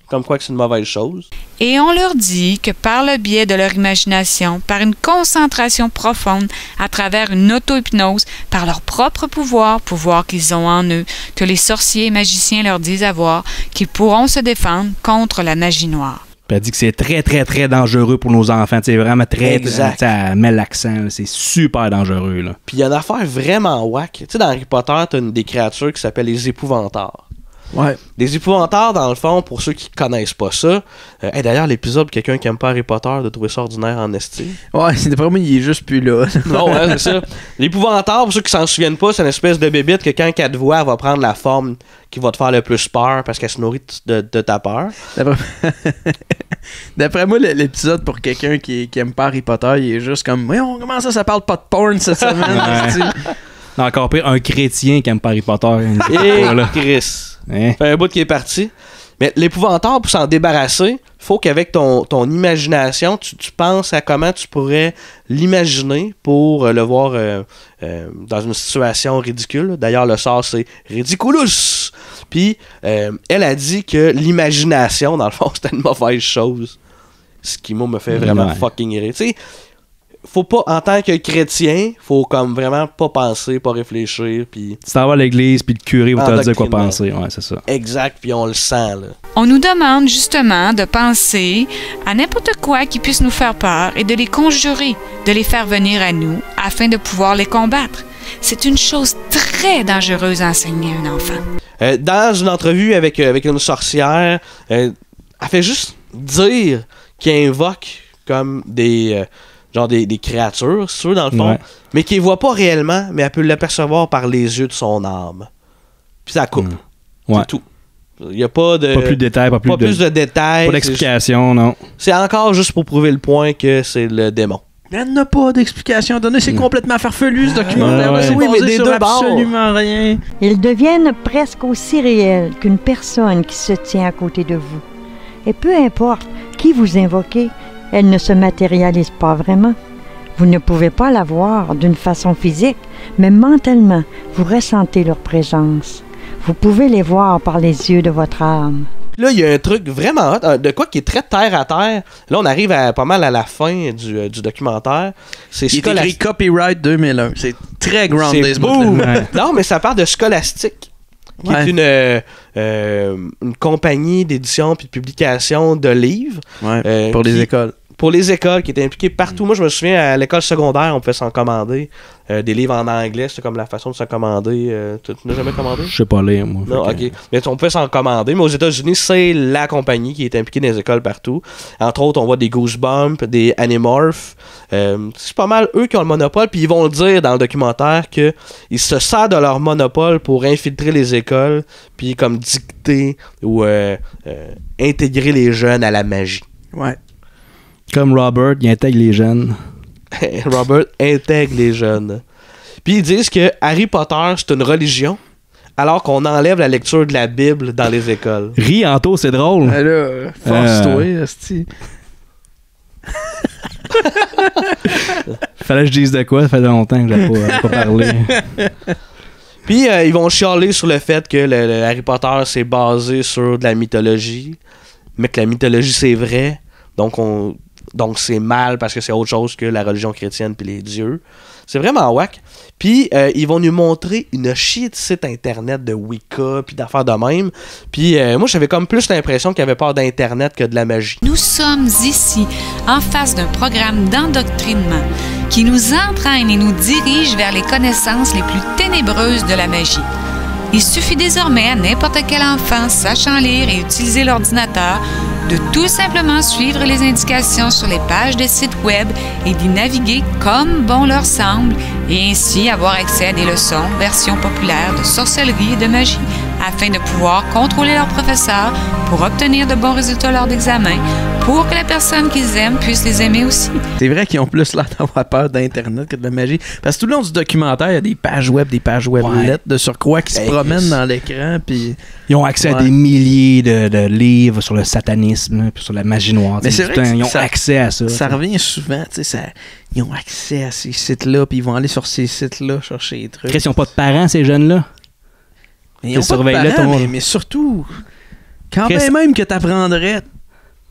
comme quoi que c'est une mauvaise chose. Et on leur dit que par le biais de leur imagination, par une concentration profonde, à travers une auto-hypnose, par leur propre pouvoir qu'ils ont en eux, que les sorciers et magiciens leur disent avoir, qu'ils pourront se défendre contre la magie noire. Elle dit que c'est très, très, très dangereux pour nos enfants. C'est vraiment très... Exact. Elle met l'accent. C'est super dangereux. Là. Puis il y a une affaire vraiment whack. Tu sais, dans Harry Potter, t'as des créatures qui s'appellent les épouvantards. Ouais. Les épouvantards, dans le fond, pour ceux qui connaissent pas ça... d'ailleurs, l'épisode, quelqu'un qui aime pas Harry Potter, de trouver ça ordinaire en esti. Ouais, c'est pour moi, il est juste plus là. Non, ouais, c'est ça. L'épouvantard, pour ceux qui s'en souviennent pas, c'est une espèce de bébite que quand elle te voit, elle va prendre la forme qui va te faire le plus peur parce qu'elle se nourrit de ta peur. D'après moi, l'épisode pour quelqu'un qui aime pas Harry Potter, il est juste comme, voyons, comment ça parle pas de porn cette semaine? Encore pire, un chrétien qui aime pas Harry Potter. Chris. Fait un bout qui est parti. Mais l'épouvantail, pour s'en débarrasser, faut qu'avec ton imagination, tu penses à comment tu pourrais l'imaginer pour le voir dans une situation ridicule. D'ailleurs, le sort, c'est ridiculous. Puis, elle a dit que l'imagination, dans le fond, c'était une mauvaise chose. Ce qui, moi, me fait vraiment fucking rire. Tu sais, faut pas, en tant que chrétien, faut comme vraiment pas penser, pas réfléchir. Puis tu t'en vas à l'église, puis le curé va te dire quoi penser. Ouais, c'est ça. Exact, puis on le sent, là. On nous demande justement de penser à n'importe quoi qui puisse nous faire peur et de les conjurer, de les faire venir à nous afin de pouvoir les combattre. C'est une chose très dangereuse à enseigner à un enfant. Dans une entrevue avec une sorcière, elle fait juste dire qu'il invoque comme des créatures, c'est sûr, dans le fond, mais qu'il ne voit pas réellement, mais elle peut l'apercevoir par les yeux de son âme. Puis ça coupe. C'est tout. Il n'y a pas de... Pas plus de détails, pas plus de détails. Pas d'explication, non. C'est encore juste pour prouver le point que c'est le démon. Elle n'a pas d'explication à donner, c'est complètement farfelu ce documentaire. Oui, mais des deux bords. Absolument rien. Ils deviennent presque aussi réels qu'une personne qui se tient à côté de vous. Et peu importe qui vous invoquez, elle ne se matérialise pas vraiment. Vous ne pouvez pas la voir d'une façon physique, mais mentalement, vous ressentez leur présence. Vous pouvez les voir par les yeux de votre âme. Là, il y a un truc vraiment hot, de quoi qui est très terre à terre. Là, on arrive pas mal à la fin du documentaire. Il est écrit Copyright 2001. C'est très grounded. Non, mais ça parle de Scholastic, qui est une compagnie d'édition puis de publication de livres. Pour les écoles. Pour les écoles, qui étaient impliquées partout. Moi, je me souviens, à l'école secondaire, on pouvait s'en commander des livres en anglais. C'est comme la façon de s'en commander. Tu n'as jamais commandé? Je sais pas lire, moi. Non, ok. Mais on pouvait s'en commander. Mais aux États-Unis, c'est la compagnie qui est impliquée dans les écoles partout. Entre autres, on voit des Goosebumps, des Animorphs. C'est pas mal eux qui ont le monopole. Puis ils vont le dire dans le documentaire qu'ils se servent de leur monopole pour infiltrer les écoles. Puis comme dicter ou intégrer les jeunes à la magie. Ouais. Comme Robert, il intègre les jeunes. Robert intègre les jeunes. Puis ils disent que Harry Potter, c'est une religion, alors qu'on enlève la lecture de la Bible dans les écoles. Ris, Anto, c'est drôle. Là, force-toi, esti. Fallait que je dise de quoi, ça fait longtemps que j'ai pas parlé. Puis ils vont chialer sur le fait que le Harry Potter, c'est basé sur de la mythologie, mais que la mythologie, c'est vrai. Donc c'est mal parce que c'est autre chose que la religion chrétienne puis les dieux. C'est vraiment whack. Puis ils vont nous montrer une chier de site internet de Wicca puis d'affaires de même. Puis moi j'avais comme plus l'impression qu'il y avait peur d'internet que de la magie. Nous sommes ici en face d'un programme d'endoctrinement qui nous entraîne et nous dirige vers les connaissances les plus ténébreuses de la magie. Il suffit désormais à n'importe quel enfant sachant lire et utiliser l'ordinateur de tout simplement suivre les indications sur les pages des sites web et d'y naviguer comme bon leur semble et ainsi avoir accès à des leçons, versions populaires de sorcellerie et de magie afin de pouvoir contrôler leurs professeurs pour obtenir de bons résultats lors d'examens pour que la personne qu'ils aiment puisse les aimer aussi. C'est vrai qu'ils ont plus l'air d'avoir peur d'Internet que de la magie. Parce que tout le long du documentaire, il y a des pages web lettres de surcroît qui se promènent dans l'écran. Puis ils ont accès à des milliers de livres sur le satanisme puis sur la magie noire. Mais c'est vrai ils ont accès à ça. Ça revient souvent. Ils ont accès à ces sites-là puis ils vont aller sur ces sites-là chercher les trucs. Chris, ils n'ont pas de parents, ces jeunes-là? Ils ont pas de parents, mais surtout, quand même que tu apprendrais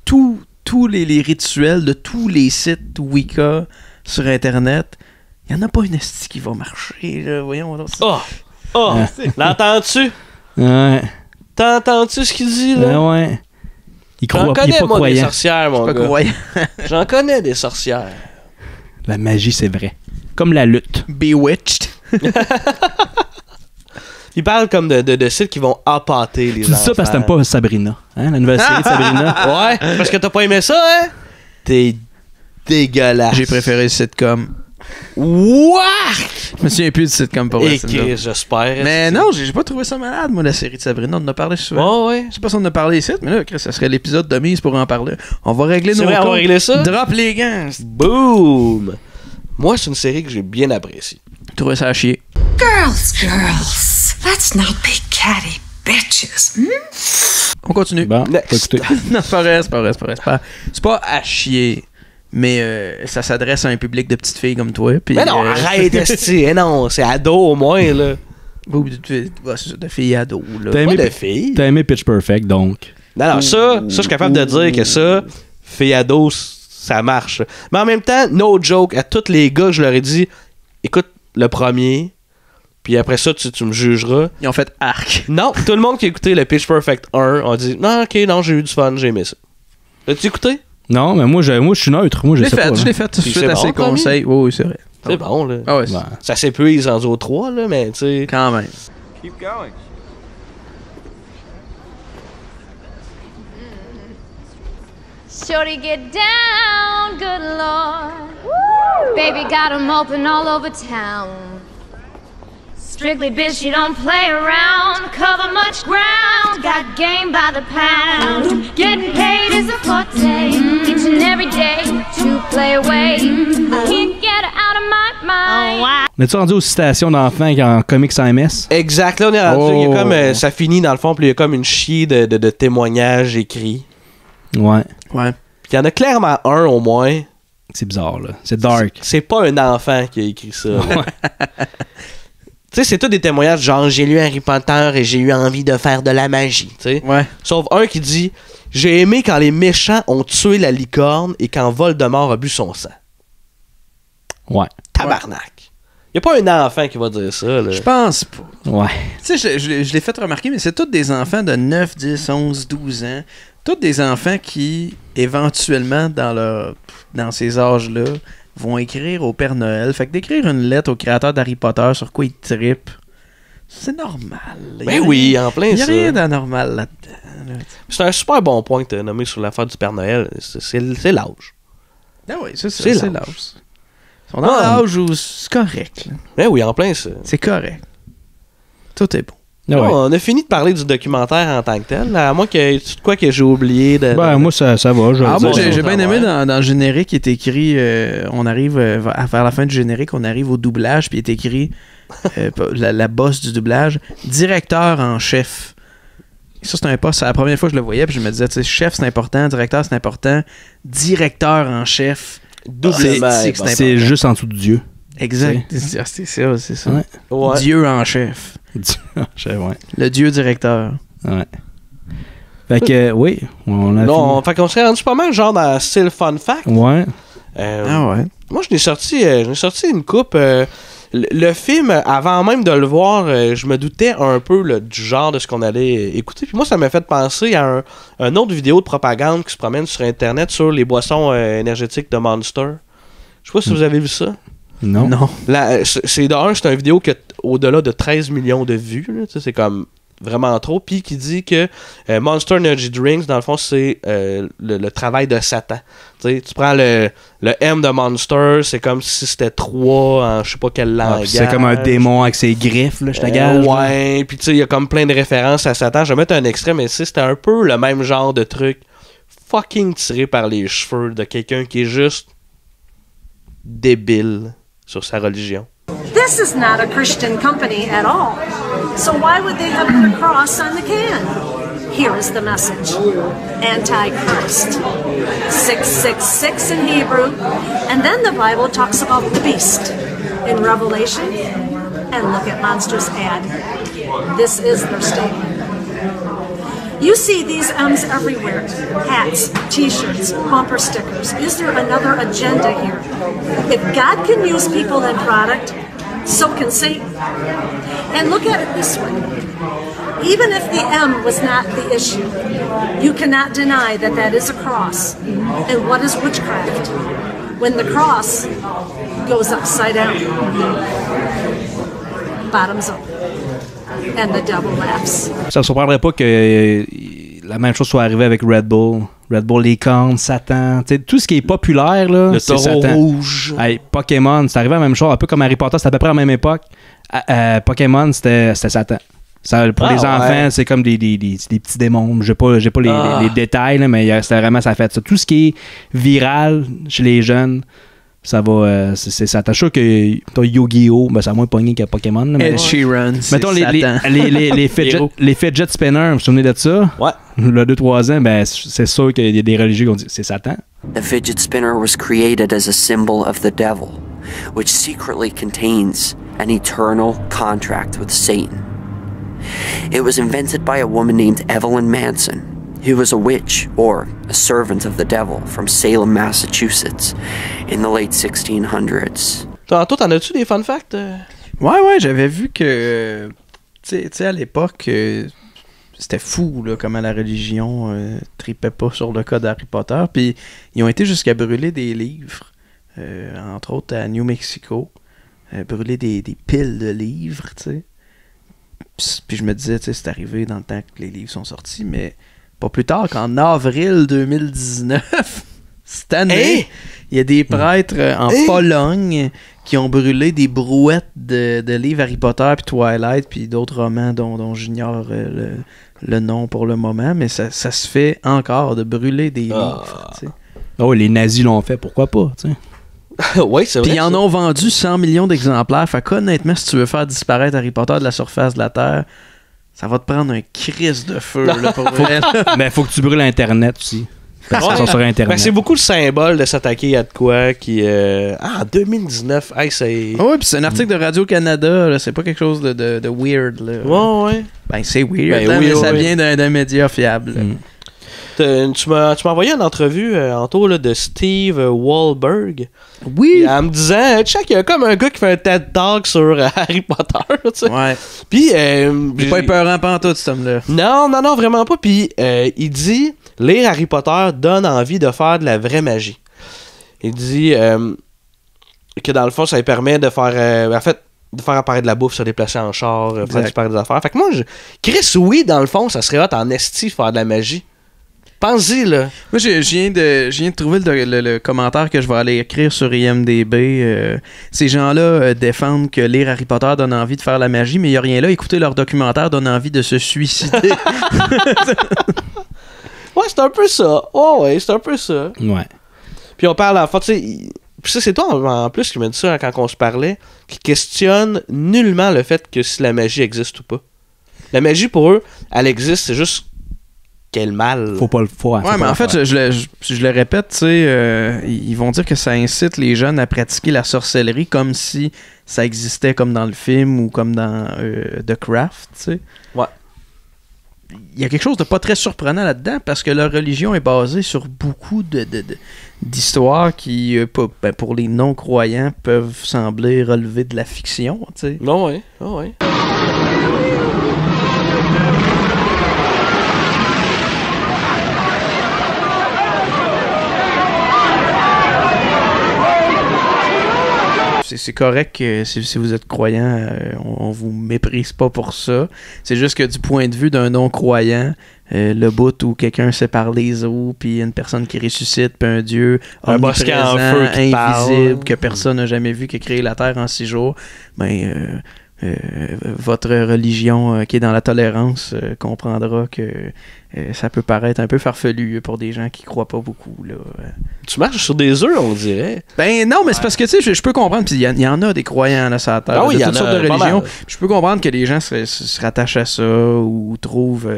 tous les rituels de tous les sites Wicca sur Internet, il n'y en a pas une esti qui va marcher. Là. Voyons. L'entends-tu? Ouais. T'entends-tu ce qu'il dit, là? Ouais. J'en connais, moi, des sorcières, mon gars. J'en connais des sorcières. La magie, c'est vrai. Comme la lutte. Bewitched. Ils parlent comme de sites qui vont appâter les enfants. Tu dis ça parce que t'aimes pas Sabrina, hein? La nouvelle série de Sabrina. Ouais, parce que t'as pas aimé ça, hein? T'es dégueulasse. J'ai préféré le sitcom What? Je me souviens plus du sitcom pour vrai. Et j'espère. Mais non, j'ai pas trouvé ça malade, moi, la série de Sabrina. On en a parlé souvent. Oh, ouais. Je sais pas si on en a parlé ici, mais là, Chris, ça serait l'épisode de mise pour en parler. On va régler nos comptes. On va régler ça? Drop les gants. Boom! Moi, c'est une série que j'ai bien appréciée. Je trouvais ça à chier. Girls, let's not be catty bitches. On continue. Bon, non, c'est pas vrai. C'est pas à chier. Mais ça s'adresse à un public de petites filles comme toi. Pis, mais non, arrête, esti. Non, c'est ado au moins, là. C'est de filles ados, là. T'as aimé Pitch Perfect, donc. Non, ça, je suis capable de dire que ça, filles ado, ça marche. Mais en même temps, no joke, à tous les gars, je leur ai dit, écoute le premier, puis après ça, tu me jugeras. Ils ont fait arc. Non, tout le monde qui a écouté le Pitch Perfect 1 a dit, non, ok, non, j'ai eu du fun, j'ai aimé ça. L'as-tu écouté? Non, mais moi, je suis neutre. Moi, je sais pas. Je l'ai fait tout de suite à ses conseils. Oui, c'est vrai. C'est bon, là. Ah ouais, ça s'épuise en duo 3, là, mais tu sais. Quand même. Keep going. Shorty get down, good Lord. Woo! Baby got 'em open all over town. Strictly bitch, you don't play around. Cover much ground, got game by the pound. Getting paid is a forte, each and every day to play away. I can't get out of my mind. On est-tu rendu aux citations d'enfants en Comics AMS? Exact, là on est rendu, il y a comme, ça finit dans le fond, puis il y a comme une chier de témoignages écrits. Ouais. Puis il y en a clairement un au moins. C'est bizarre, là. C'est dark. C'est pas un enfant qui a écrit ça. Tu sais, c'est tout des témoignages genre j'ai lu Harry Potter et j'ai eu envie de faire de la magie, tu sais. Ouais. Sauf un qui dit j'ai aimé quand les méchants ont tué la licorne et quand Voldemort a bu son sang. Ouais. Tabarnak. Y a pas un enfant qui va dire ça, là. Je pense pas. Ouais. Tu sais, je l'ai fait remarquer, mais c'est tous des enfants de 9, 10, 11, 12 ans. Tous des enfants qui, éventuellement, dans ces âges-là, vont écrire au Père Noël. Fait que d'écrire une lettre au créateur d'Harry Potter sur quoi il trippe, c'est normal. Ben oui, en plein ça. Il n'y a rien d'anormal là-dedans. C'est un super bon point que tu as nommé sur l'affaire du Père Noël. C'est l'âge. Ah oui, c'est ça. C'est l'âge. Ils sont dans l'âge où c'est correct. Là. Ben oui, en plein ça. C'est correct. Tout est bon. Ouais. On a fini de parler du documentaire en tant que tel. À moins qu'il y ait de quoi que j'ai oublié. Moi, ça va. Moi, j'ai bien aimé dans le générique, qui est écrit on arrive vers la fin du générique, on arrive au doublage, puis il est écrit la boss du doublage, directeur en chef. Et ça, c'est un poste. C'est la première fois que je le voyais, puis je me disais, tu sais, chef, c'est important, directeur, c'est important, directeur en chef, c'est juste en dessous de Dieu. Exact. C'est ça. Ouais. Dieu en chef. Dieu en chef, ouais. Le Dieu directeur. Ouais. Fait que, oui, on a non, fait qu'on serait rendu pas mal genre dans style fun fact. Ouais. Ouais. Moi, je n'ai sorti une coupe. Le film, avant même de le voir, je me doutais un peu du genre de ce qu'on allait écouter. Puis moi, ça m'a fait penser à un autre vidéo de propagande qui se promène sur Internet sur les boissons énergétiques de Monster. Je sais pas si vous avez vu ça. Non. C'est un vidéo qui a au-delà de 13 millions de vues. Là, c'est comme vraiment trop. Puis qui dit que Monster Energy Drinks, dans le fond, c'est le travail de Satan. Tu prends le M de Monster, c'est comme si c'était 3 en je sais pas quelle langage. C'est comme un démon avec ses griffes, là, je te gage. Ouais, puis tu sais, il y a comme plein de références à Satan. Je vais mettre un extrait, mais c'était un peu le même genre de truc fucking tiré par les cheveux de quelqu'un qui est juste débile sur sa religion. This is not a Christian company at all. So why would they have put a cross on the can? Here is the message. Antichrist. 666 in Hebrew. And then the Bible talks about the beast in Revelation. And look at Monster's ad. This is their statement. You see these M's everywhere. Hats, t-shirts, bumper stickers. Is there another agenda here? If God can use people and product, so can Satan. And look at it this way. Even if the M was not the issue, you cannot deny that that is a cross. And what is witchcraft? When the cross goes upside down, bottoms up. And the devil laughs. Ça me surprendrait pas que la même chose soit arrivée avec Red Bull. Red Bull Licorne, Satan, tout ce qui est populaire, là, le taureau rouge. Hey, Pokémon, c'est arrivé à la même chose, un peu comme Harry Potter, c'était à peu près à la même époque. Pokémon, c'était Satan. Ça, pour les enfants, c'est comme des petits démons. J'ai pas les détails, là, mais c'était vraiment ça fait ça. Tout ce qui est viral chez les jeunes, ça va. C'est Satan. Je suis sûr que ton Yu-Gi-Oh! Ben, ça a moins pogné que Pokémon. Là, mais Ed Sheeran, c'est mettons Satan. les fidget spinners, vous vous souvenez de ça? Ouais. Le 2-3 ans, ben, c'est sûr qu'il y a des religieux qui ont dit c'est Satan. The fidget spinner was created as a symbol of the devil, which secretly contains an eternal contract with Satan. It was invented by a woman named Evelyn Manson, who was a witch or a servant of the devil from Salem, Massachusetts, in the late 1600s. Toi, t'en as-tu des fun facts? Ouais, j'avais vu que, tu sais, à l'époque, c'était fou, là, comment la religion tripait pas sur le cas d'Harry Potter. Puis ils ont été jusqu'à brûler des livres, entre autres à New Mexico, brûler des piles de livres, tu sais. Puis je me disais, tu sais, c'est arrivé dans le temps que les livres sont sortis, mais pas plus tard qu'en avril 2019, cette année, il y a des prêtres en Pologne qui ont brûlé des brouettes de livres Harry Potter puis Twilight puis d'autres romans dont j'ignore le nom pour le moment, mais ça se fait encore de brûler des livres, tu sais. Oh, les nazis l'ont fait, pourquoi pas, tu sais. Oui, c'est vrai. Puis ils en ont vendu 100 millions d'exemplaires. Fait qu'honnêtement, si tu veux faire disparaître Harry Potter de la surface de la Terre, ça va te prendre un crise de feu, là, pour vrai. Mais faut que tu brûles Internet aussi. Parce qu'ils sont sur Internet. Ben, c'est beaucoup le symbole de s'attaquer à de quoi qui... en 2019, hey, c'est... Ah oui, puis c'est un article de Radio-Canada, là, c'est pas quelque chose de weird, là. Ouais. Ben, c'est weird, là, mais ça vient d'un média fiable. Tu m'as envoyé une entrevue Anto, là, de Steve Wahlberg. Oui. En me disant, check, il y a comme un gars qui fait un TED Talk sur Harry Potter, tu sais. Ouais. Puis il est pas épeurant pantoute, cet homme-là. Non, vraiment pas. Puis il dit, lire Harry Potter donne envie de faire de la vraie magie. Il dit que dans le fond, ça lui permet de faire... en fait, de faire apparaître de la bouffe, se déplacer en char, faire disparaître des affaires. Fait que moi, Chris, oui, dans le fond, ça serait hot en esti faire de la magie. Pense-y, là. Moi, je viens de trouver le commentaire que je vais aller écrire sur IMDb. Ces gens-là défendent que lire Harry Potter donne envie de faire la magie, mais il n'y a rien là. Écouter leur documentaire donne envie de se suicider. Ouais, c'est un peu ça. Oh, ouais, c'est un peu ça. Ouais. Puis on parle, en fait, tu sais... Puis ça, c'est toi, en plus, qui m'a dit ça quand on se parlait, qui questionne nullement le fait que si la magie existe ou pas. La magie, pour eux, elle existe, c'est juste... Quel mal. Faut pas le faire. Ouais, mais en fait, je le répète, tu sais, ils vont dire que ça incite les jeunes à pratiquer la sorcellerie comme si ça existait comme dans le film ou comme dans The Craft, tu sais. Ouais. Il y a quelque chose de pas très surprenant là-dedans parce que leur religion est basée sur beaucoup d'histoires qui, pour les non-croyants, peuvent sembler relever de la fiction, tu sais. Non, ouais. Oh, ouais. C'est correct que si vous êtes croyant, on vous méprise pas pour ça. C'est juste que du point de vue d'un non-croyant, le bout où quelqu'un sépare les eaux, puis une personne qui ressuscite, puis un dieu omniprésent, invisible, que personne n'a jamais vu, qui a créé la Terre en 6 jours, ben... votre religion qui est dans la tolérance comprendra que ça peut paraître un peu farfelu pour des gens qui croient pas beaucoup, là. Tu marches sur des œufs, on dirait. Ben non, mais c'est parce que tu sais, je peux comprendre, puis il y en a des croyants là, sur la Terre, oui, de toutes sortes de religions. mal. Je peux comprendre que les gens se rattachent à ça ou trouvent...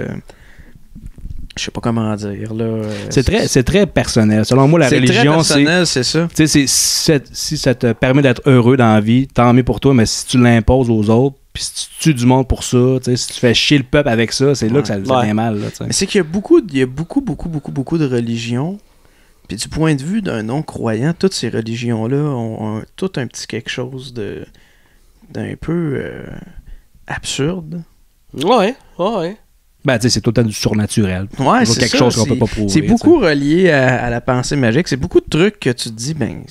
je sais pas comment dire, là. C'est très personnel. Selon moi, la religion, très personnel, c'est ça. Tu sais, si ça te permet d'être heureux dans la vie, tant mieux pour toi, mais si tu l'imposes aux autres, puis si tu tues du monde pour ça, si tu fais chier le peuple avec ça, c'est là que ça devient mal. Là, mais c'est qu'il y a beaucoup de religions, puis du point de vue d'un non-croyant, toutes ces religions-là ont tout un petit quelque chose d'un peu absurde. Ouais. Ben, tu sais, c'est tout le temps du surnaturel. Ouais, c'est quelque chose qu'on peut pas prouver. C'est beaucoup relié à la pensée magique. C'est beaucoup de trucs que tu te dis, ben,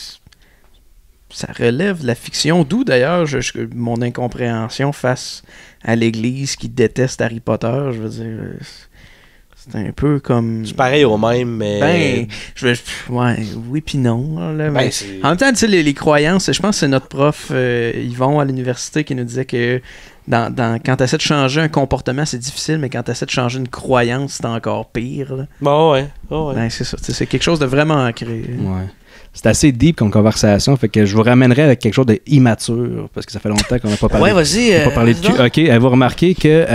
ça relève de la fiction. D'où, d'ailleurs, mon incompréhension face à l'Église qui déteste Harry Potter. Je veux dire, C'est un peu comme... C'est pareil au même, mais... Oui puis non. Là, mais en même temps, tu sais, les croyances, je pense que c'est notre prof Yvon à l'université qui nous disait que quand tu essaies de changer un comportement, c'est difficile, mais quand tu essaies de changer une croyance, c'est encore pire. Là. Bon, ouais. C'est ça. C'est quelque chose de vraiment ancré. Ouais. C'est assez deep comme conversation, fait que je vous ramènerai avec quelque chose d'immature, parce que ça fait longtemps qu'on n'a pas parlé. Ouais, vas-y. On n'a pas parlé de cul. OK, avez-vous remarqué que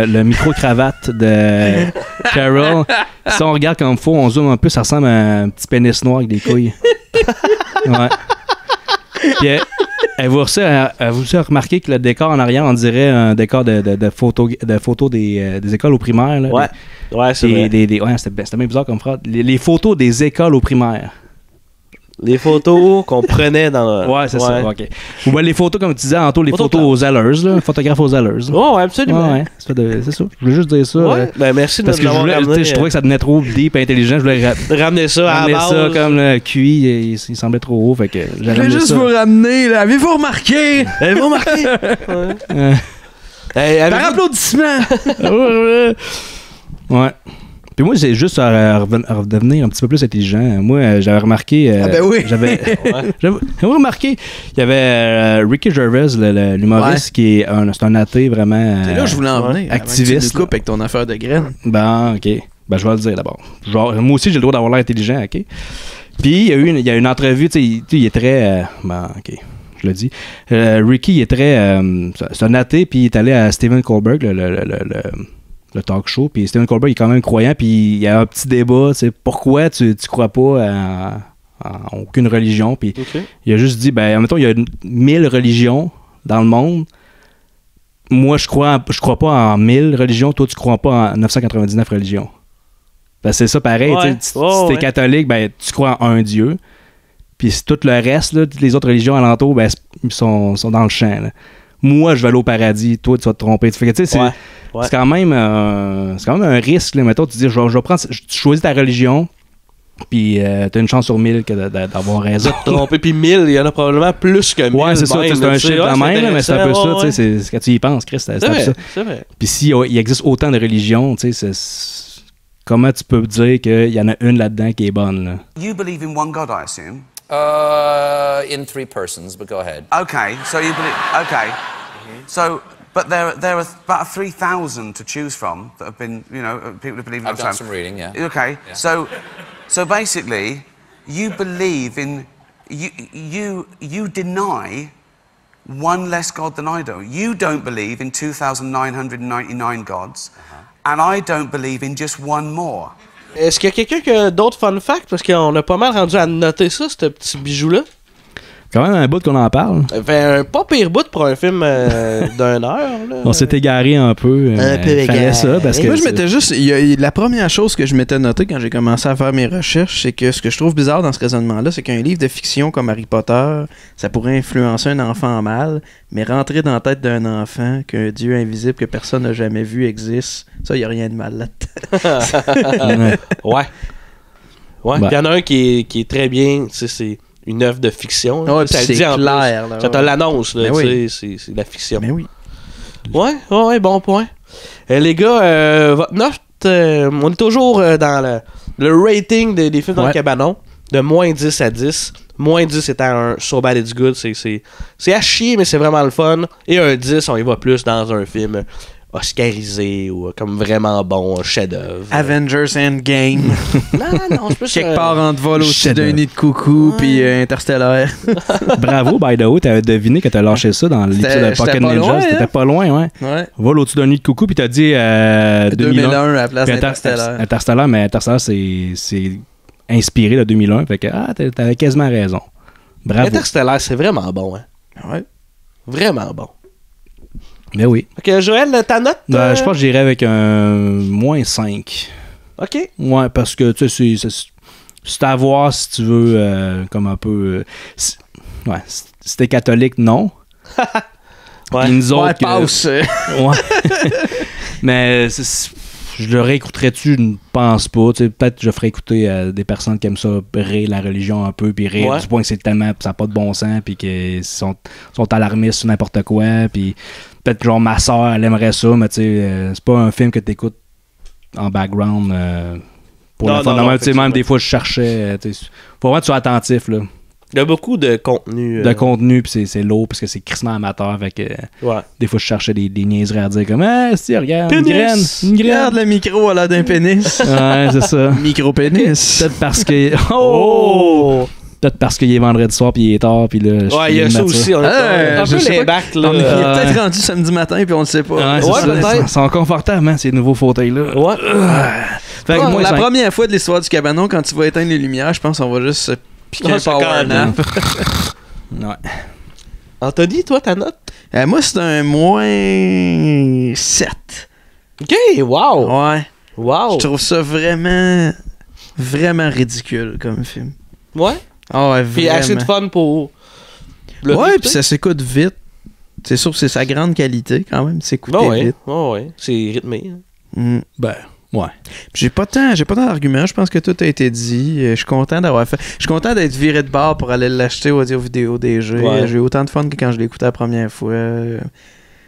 le micro-cravate de Carol, si on regarde comme il faut, on zoome un peu, ça ressemble à un petit pénis noir avec des couilles. Ouais. Puis, avez-vous aussi remarqué que le décor en arrière, on dirait un décor de photos des écoles au primaire? Là, ouais, c'est vrai. Ouais, c'était bien bizarre comme phrase. Les photos des écoles au primaire. Les photos qu'on prenait dans... Ouais, c'est ça, OK. Ou bien les photos, comme tu disais, Anto, les photos aux Zellers, là, photographes aux Zellers. Oh, absolument. Ouais, c'est ça. Je voulais juste dire ça. Ouais, ben merci de parce que je trouvais que ça devenait trop deep et intelligent. Je voulais ramener ça à la base. Ça comme le QI, il semblait trop haut, fait que je voulais juste vous ramener, là. Avez-vous remarqué? Avez-vous remarqué? Par applaudissement! Ouais. Puis moi, c'est juste à redevenir un petit peu plus intelligent. Moi, j'avais remarqué... ben oui! J'avais remarqué, il y avait Ricky Gervais, l'humoriste, qui est un athée vraiment c'est là que je voulais en venir. Activiste. Tu nous coupes avec ton affaire de graines. Ben, OK. Ben, je vais le dire d'abord. Genre, moi aussi, j'ai le droit d'avoir l'air intelligent, OK? Puis, il y a une entrevue, tu sais, il est très... OK. Je le dis. Ricky, il est très... c'est un athée, puis il est allé à Stephen Colbert, le talk show, puis Stephen Colbert il est quand même croyant, puis il y a un petit débat, tu sais, pourquoi tu crois pas en aucune religion, puis il a juste dit, ben, admettons, il y a 1000 religions dans le monde, moi je crois pas en 1000 religions, toi tu crois pas en 999 religions. Ben, c'est ça pareil, si t'es catholique, ben, tu crois en un Dieu, puis tout le reste, là, toutes les autres religions alentour, ben, ils sont dans le champ, là. Moi, je vais aller au paradis, toi, tu vas te tromper. Fait que, tu sais, c'est quand même un risque. Là. Mettons, tu dis, tu choisis ta religion, puis t'as une chance sur 1000 d'avoir raison. Tromper, puis 1000, il y en a probablement plus que 1000. Ouais, c'est ça, c'est un chiffre quand même, mais c'est un peu ça. Tu sais, c'est quand tu y penses, Chris, c'est un peu ça. C'est vrai. Puis s'il existe autant de religions, tu sais, comment tu peux dire qu'il y en a une là-dedans qui est bonne? Là? You believe in one God, I assume? In 3 persons, but go ahead. Okay, so you believe... Okay. So, but there are about 3,000 to choose from that have been, people who believe in... I've done some reading, yeah. Okay, yeah. So basically, you believe in... You deny one less God than I do. You don't believe in 2,999 gods, and I don't believe in just one more. Est-ce qu'il y a quelqu'un qui a d'autres fun facts? Parce qu'on a pas mal rendu à noter ça, ce petit bijou-là. Quand même un bout qu'on en parle. Un pas pire bout pour un film d'1 heure. Là. On s'est égaré un peu. Fallait ça parce que moi, je m'étais juste... la première chose que je m'étais noté quand j'ai commencé à faire mes recherches, c'est que ce que je trouve bizarre dans ce raisonnement-là, c'est qu'un livre de fiction comme Harry Potter, ça pourrait influencer un enfant mal, mais rentrer dans la tête d'un enfant qu'un dieu invisible que personne n'a jamais vu existe, ça, il n'y a rien de mal là-dedans. Ouais. Il y en a un qui est très bien, tu sais, c'est une œuvre de fiction. Ouais, ça c'est clair. Là, ça te l'annonce, là, oui. C'est de la fiction. Mais oui. Ouais, bon point. Les gars, votre note, on est toujours dans le rating des films dans le cabanon, de moins 10 à 10. Moins 10 étant un So Bad It's Good, c'est à chier, mais c'est vraiment le fun. Et un 10, on y va plus dans un film oscarisé ou comme vraiment bon, chef-d'œuvre. Avengers Endgame. non, c'est plus quelque part entre vol au-dessus d'un nid de coucou puis Interstellar. Bravo, by the way, t'avais deviné que t'as lâché ça dans l'épisode de Pocket Ninja. T'étais pas loin, ouais. Vol au-dessus d'un nid de coucou puis t'as dit 2001 à la place d'Interstellar. Interstellar, mais Interstellar, c'est inspiré de 2001. Fait que t'avais quasiment raison. Bravo. Interstellar, c'est vraiment bon, hein. Ouais. Vraiment bon. Ben oui. Ok, Joël, ta note? Je pense que j'irais avec un moins 5. Ok. Ouais, parce que tu sais, c'est à voir si tu veux, comme un peu. Ouais, si t'es catholique, non. Ouais. Puis nous autres. Passe. Ouais. Mais je le réécouterais-tu? Je ne pense pas. Tu sais, peut-être que je ferais écouter à des personnes qui aiment ça, rire la religion un peu, puis rire du point que c'est tellement, ça n'a pas de bon sens, puis qu'ils sont alarmistes sur n'importe quoi, puis peut-être que genre ma soeur, elle aimerait ça, mais tu sais, c'est pas un film que t'écoutes en background pour la fondamental. Tu sais, même des fois, je cherchais. Faut vraiment que tu sois attentif, là. Il y a beaucoup de contenu. De contenu, puis c'est lourd, parce que c'est crissement amateur. Avec, des fois, je cherchais des niaiseries à dire comme si, regarde, une graine. Regarde le micro à l'air d'un pénis. Ouais, c'est ça. Micro-pénis. Peut-être parce que. Peut-être parce qu'il est vendredi soir, puis il est tard, puis là. Ouais, il y a ça aussi. On est un peu les bacs, là. Il est peut-être rendu samedi matin, puis on le sait pas. Ouais, peut-être. Ils sont confortables, hein, ces nouveaux fauteuils-là. Ouais. Fait que moi, la première fois de l'histoire du cabanon, quand tu vas éteindre les lumières, je pense qu'on va juste piquer un power nap. Ouais. Anthony, toi, ta note? Moi, c'est un moins 7. OK, wow! Ouais. Wow! Je trouve ça vraiment, vraiment ridicule comme film. Ouais? Ah ouais, vraiment. Puis assez de fun pour... Ouais, puis ça s'écoute vite. C'est sûr que c'est sa grande qualité, quand même, de s'écouter vite. Ouais, c'est rythmé. Ben... Ouais. J'ai pas tant d'arguments. Je pense que tout a été dit. Je suis content d'avoir fait. Je suis content d'être viré de bord pour aller l'acheter audio vidéo DG. Ouais. J'ai eu autant de fun que quand je l'ai écouté la première fois.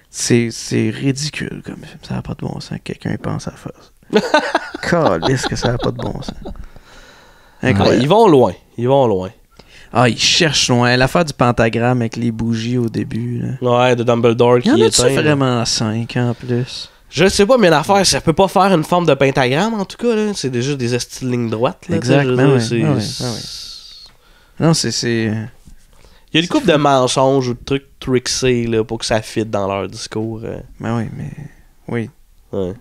C'est ridicule comme film. Ça n'a pas de bon sens que quelqu'un pense à faire ça. Calisse que ça n'a pas de bon sens. Incroyable. Ils vont loin. Ah, ils cherchent loin. L'affaire du pentagramme avec les bougies au début. Là. Ouais, de Dumbledore qui éteint. Il y en a vraiment 5 en plus? Je sais pas, mais l'affaire, ça peut pas faire une forme de pentagramme, en tout cas. Là. C'est déjà des estiles lignes droites. Là, exactement. Non, c'est... Il y a une couple de mensonges ou de trucs tricksés là, pour que ça fitte dans leur discours. Ben oui, mais... Oui. Ouais.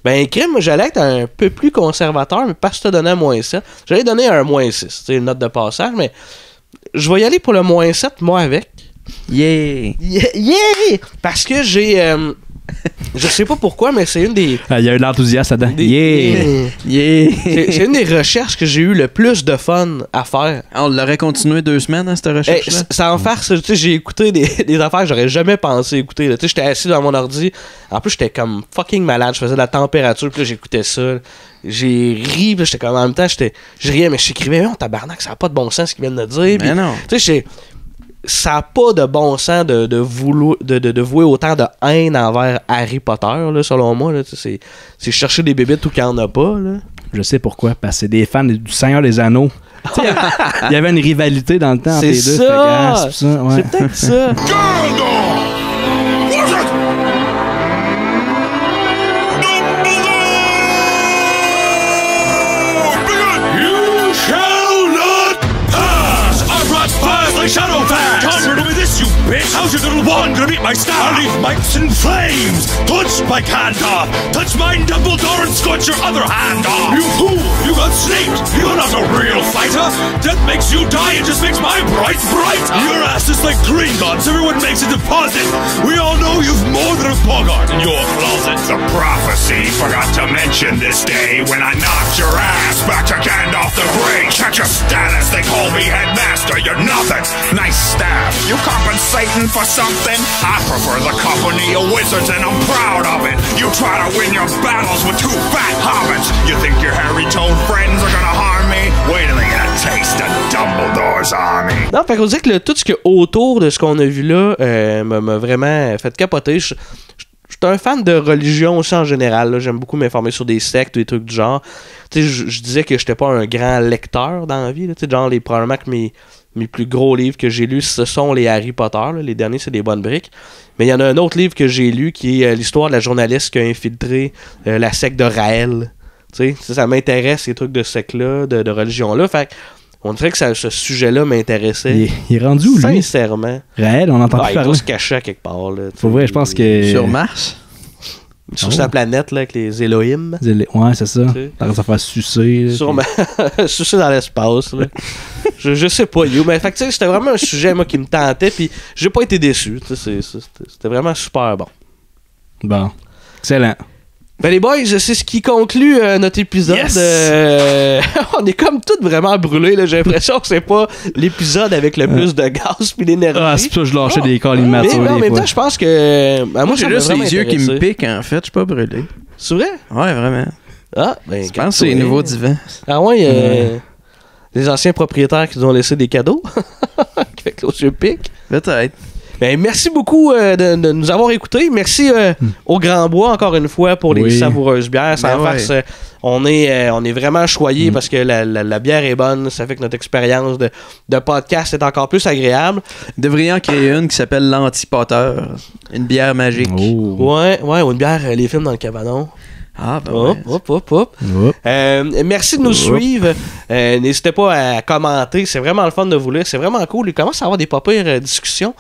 Ben, crime, moi, j'allais être un peu plus conservateur, mais parce que tu as donné un moins 7. J'allais donner un moins 6. C'est une note de passage, mais je vais y aller pour le moins 7, moi, avec. Yeah! Parce que j'ai... je sais pas pourquoi, mais c'est une des... Il y a eu de l'enthousiasme là-dedans. C'est une des recherches que j'ai eu le plus de fun à faire. On l'aurait continué 2 semaines, hein, cette recherche-là? Ça en farce. J'ai écouté des affaires que j'aurais jamais pensé écouter. J'étais assis dans mon ordi. En plus, j'étais comme fucking malade. Je faisais de la température, puis là, j'écoutais ça. J'ai ri, puis j'étais comme en même temps, je riais, mais j'écrivais, non, tabarnak, ça n'a pas de bon sens ce qu'ils viennent de dire. Mais non. Tu sais, ça n'a pas de bon sens de vouer autant de haine envers Harry Potter, là, selon moi. Là, c'est chercher des bébites où qu'il n'y en a pas. Là. Je sais pourquoi, parce que c'est des fans du Seigneur des Anneaux. Il y avait une rivalité dans le temps entre les deux. C'est peut-être ça. Shadowfax! Come riddle me this, you bitch! How's your little wand gonna beat my staff? I'll leave mites in flames! Punch my hand off! Touch mine, Dumbledore, and scorch your other hand off! You fool! You got snaked! You're not a real fighter! Death makes you die, it just makes mine bright! Your ass is like Gringotts, everyone makes a deposit! We all know you've more than a Bogart in your closet! The prophecy forgot to mention this day when I knocked your ass back to Gandalf the Grey! Check your status, they call me headmaster, you're nothing! Nice staff. You compensating for something? I prefer the company of wizards and I'm proud of it. You try to win your battles with 2 fat hobbits. You think your hairy-toed friends are gonna harm me? Wait till they get a taste of Dumbledore's army. Non, fait qu'on dirait que tout ce qu'il y a autour de ce qu'on a vu là m'a vraiment fait capoter. Je suis un fan de religion aussi en général. Là. J'aime beaucoup m'informer sur des sectes ou des trucs du genre. Tu sais, je disais que j'étais pas un grand lecteur dans la vie. Tu sais, genre, probablement que mes plus gros livres que j'ai lus, ce sont les Harry Potter. Là. Les derniers, c'est des bonnes briques. Mais il y en a un autre livre que j'ai lu qui est l'histoire de la journaliste qui a infiltré la secte de Raël. Tu sais, ça m'intéresse, ces trucs de secte-là, de religion-là. Fait on dirait que ce sujet-là m'intéressait. Il est rendu où, lui? Sincèrement. Raël, on entend plus parler. Il doit se cacher à quelque part. Là, pour vrai, je pense que... Sur Mars? Sur sa planète, là, avec les Elohim. Ouais, c'est ça. Ça va faire sucer. Sûrement. Sucer dans l'espace. Là. je sais pas, you. Mais fait que, c'était vraiment un sujet, moi, qui me tentait. Puis j'ai pas été déçu. C'était vraiment super bon. Bon. Excellent. Ben les boys, c'est ce qui conclut notre épisode. Yes! On est comme tous vraiment brûlés. J'ai l'impression que c'est pas l'épisode avec le plus de gaz puis d'énergie. Ah, c'est pour ça que je lâchais des calls immatures. Mais en même temps, je pense que... moi, j'ai juste les yeux qui me piquent, en fait. Je suis pas brûlé. C'est vrai? Ouais, vraiment. Ah, ben... Je pense que c'est les nouveaux divans. Ah ouais, les anciens propriétaires qui nous ont laissé des cadeaux. Qui fait que les yeux piquent. Peut-être. Ben, merci beaucoup de nous avoir écoutés. Merci au Grand Bois, encore une fois, pour les savoureuses bières. Sans farce, on est vraiment choyés parce que la bière est bonne. Ça fait que notre expérience de podcast est encore plus agréable. Vous devriez en créer une qui s'appelle l'Antipoteur. Une bière magique. Ouais, ou une bière Les Films dans le Cabanon. Ah, ben hop. Merci de nous suivre. N'hésitez pas à commenter. C'est vraiment le fun de vous lire. C'est vraiment cool. Il commence à avoir des pas pires discussions.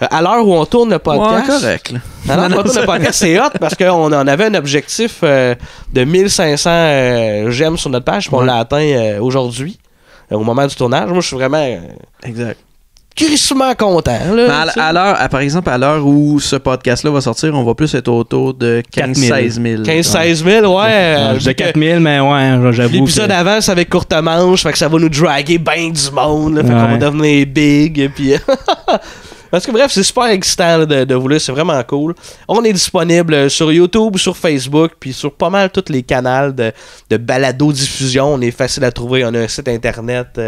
À l'heure où on tourne le podcast. Ouais, correct. À l'heure où on tourne le podcast, c'est hot parce qu'on en avait un objectif de 1500 j'aime sur notre page. Puis on l'a atteint aujourd'hui, au moment du tournage. Moi, je suis vraiment. Exact. Crissement content. Là, par exemple, à l'heure où ce podcast-là va sortir, on va plus être autour de 15-16 000. 15-16 000, ouais. De 4 000, mais ouais, j'avoue. L'épisode avant, c'est avec courte manche, fait que ça va nous draguer ben du monde. Là, fait qu'on va devenir big. Puis parce que bref, c'est super excitant là, de vous lire, c'est vraiment cool. On est disponible sur YouTube, sur Facebook, puis sur pas mal tous les canaux de balado-diffusion. On est facile à trouver, on a un site internet.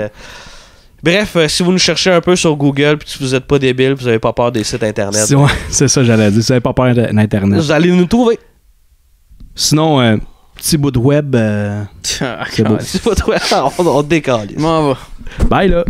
Bref, si vous nous cherchez un peu sur Google, puis si vous n'êtes pas débile, vous n'avez pas peur des sites internet. C'est ça, j'allais dire. Si vous n'avez pas peur d'internet, vous allez nous trouver. Sinon, petit bout de web. C'est beau. Petit bout de web, on décale. M'en va. Bye là.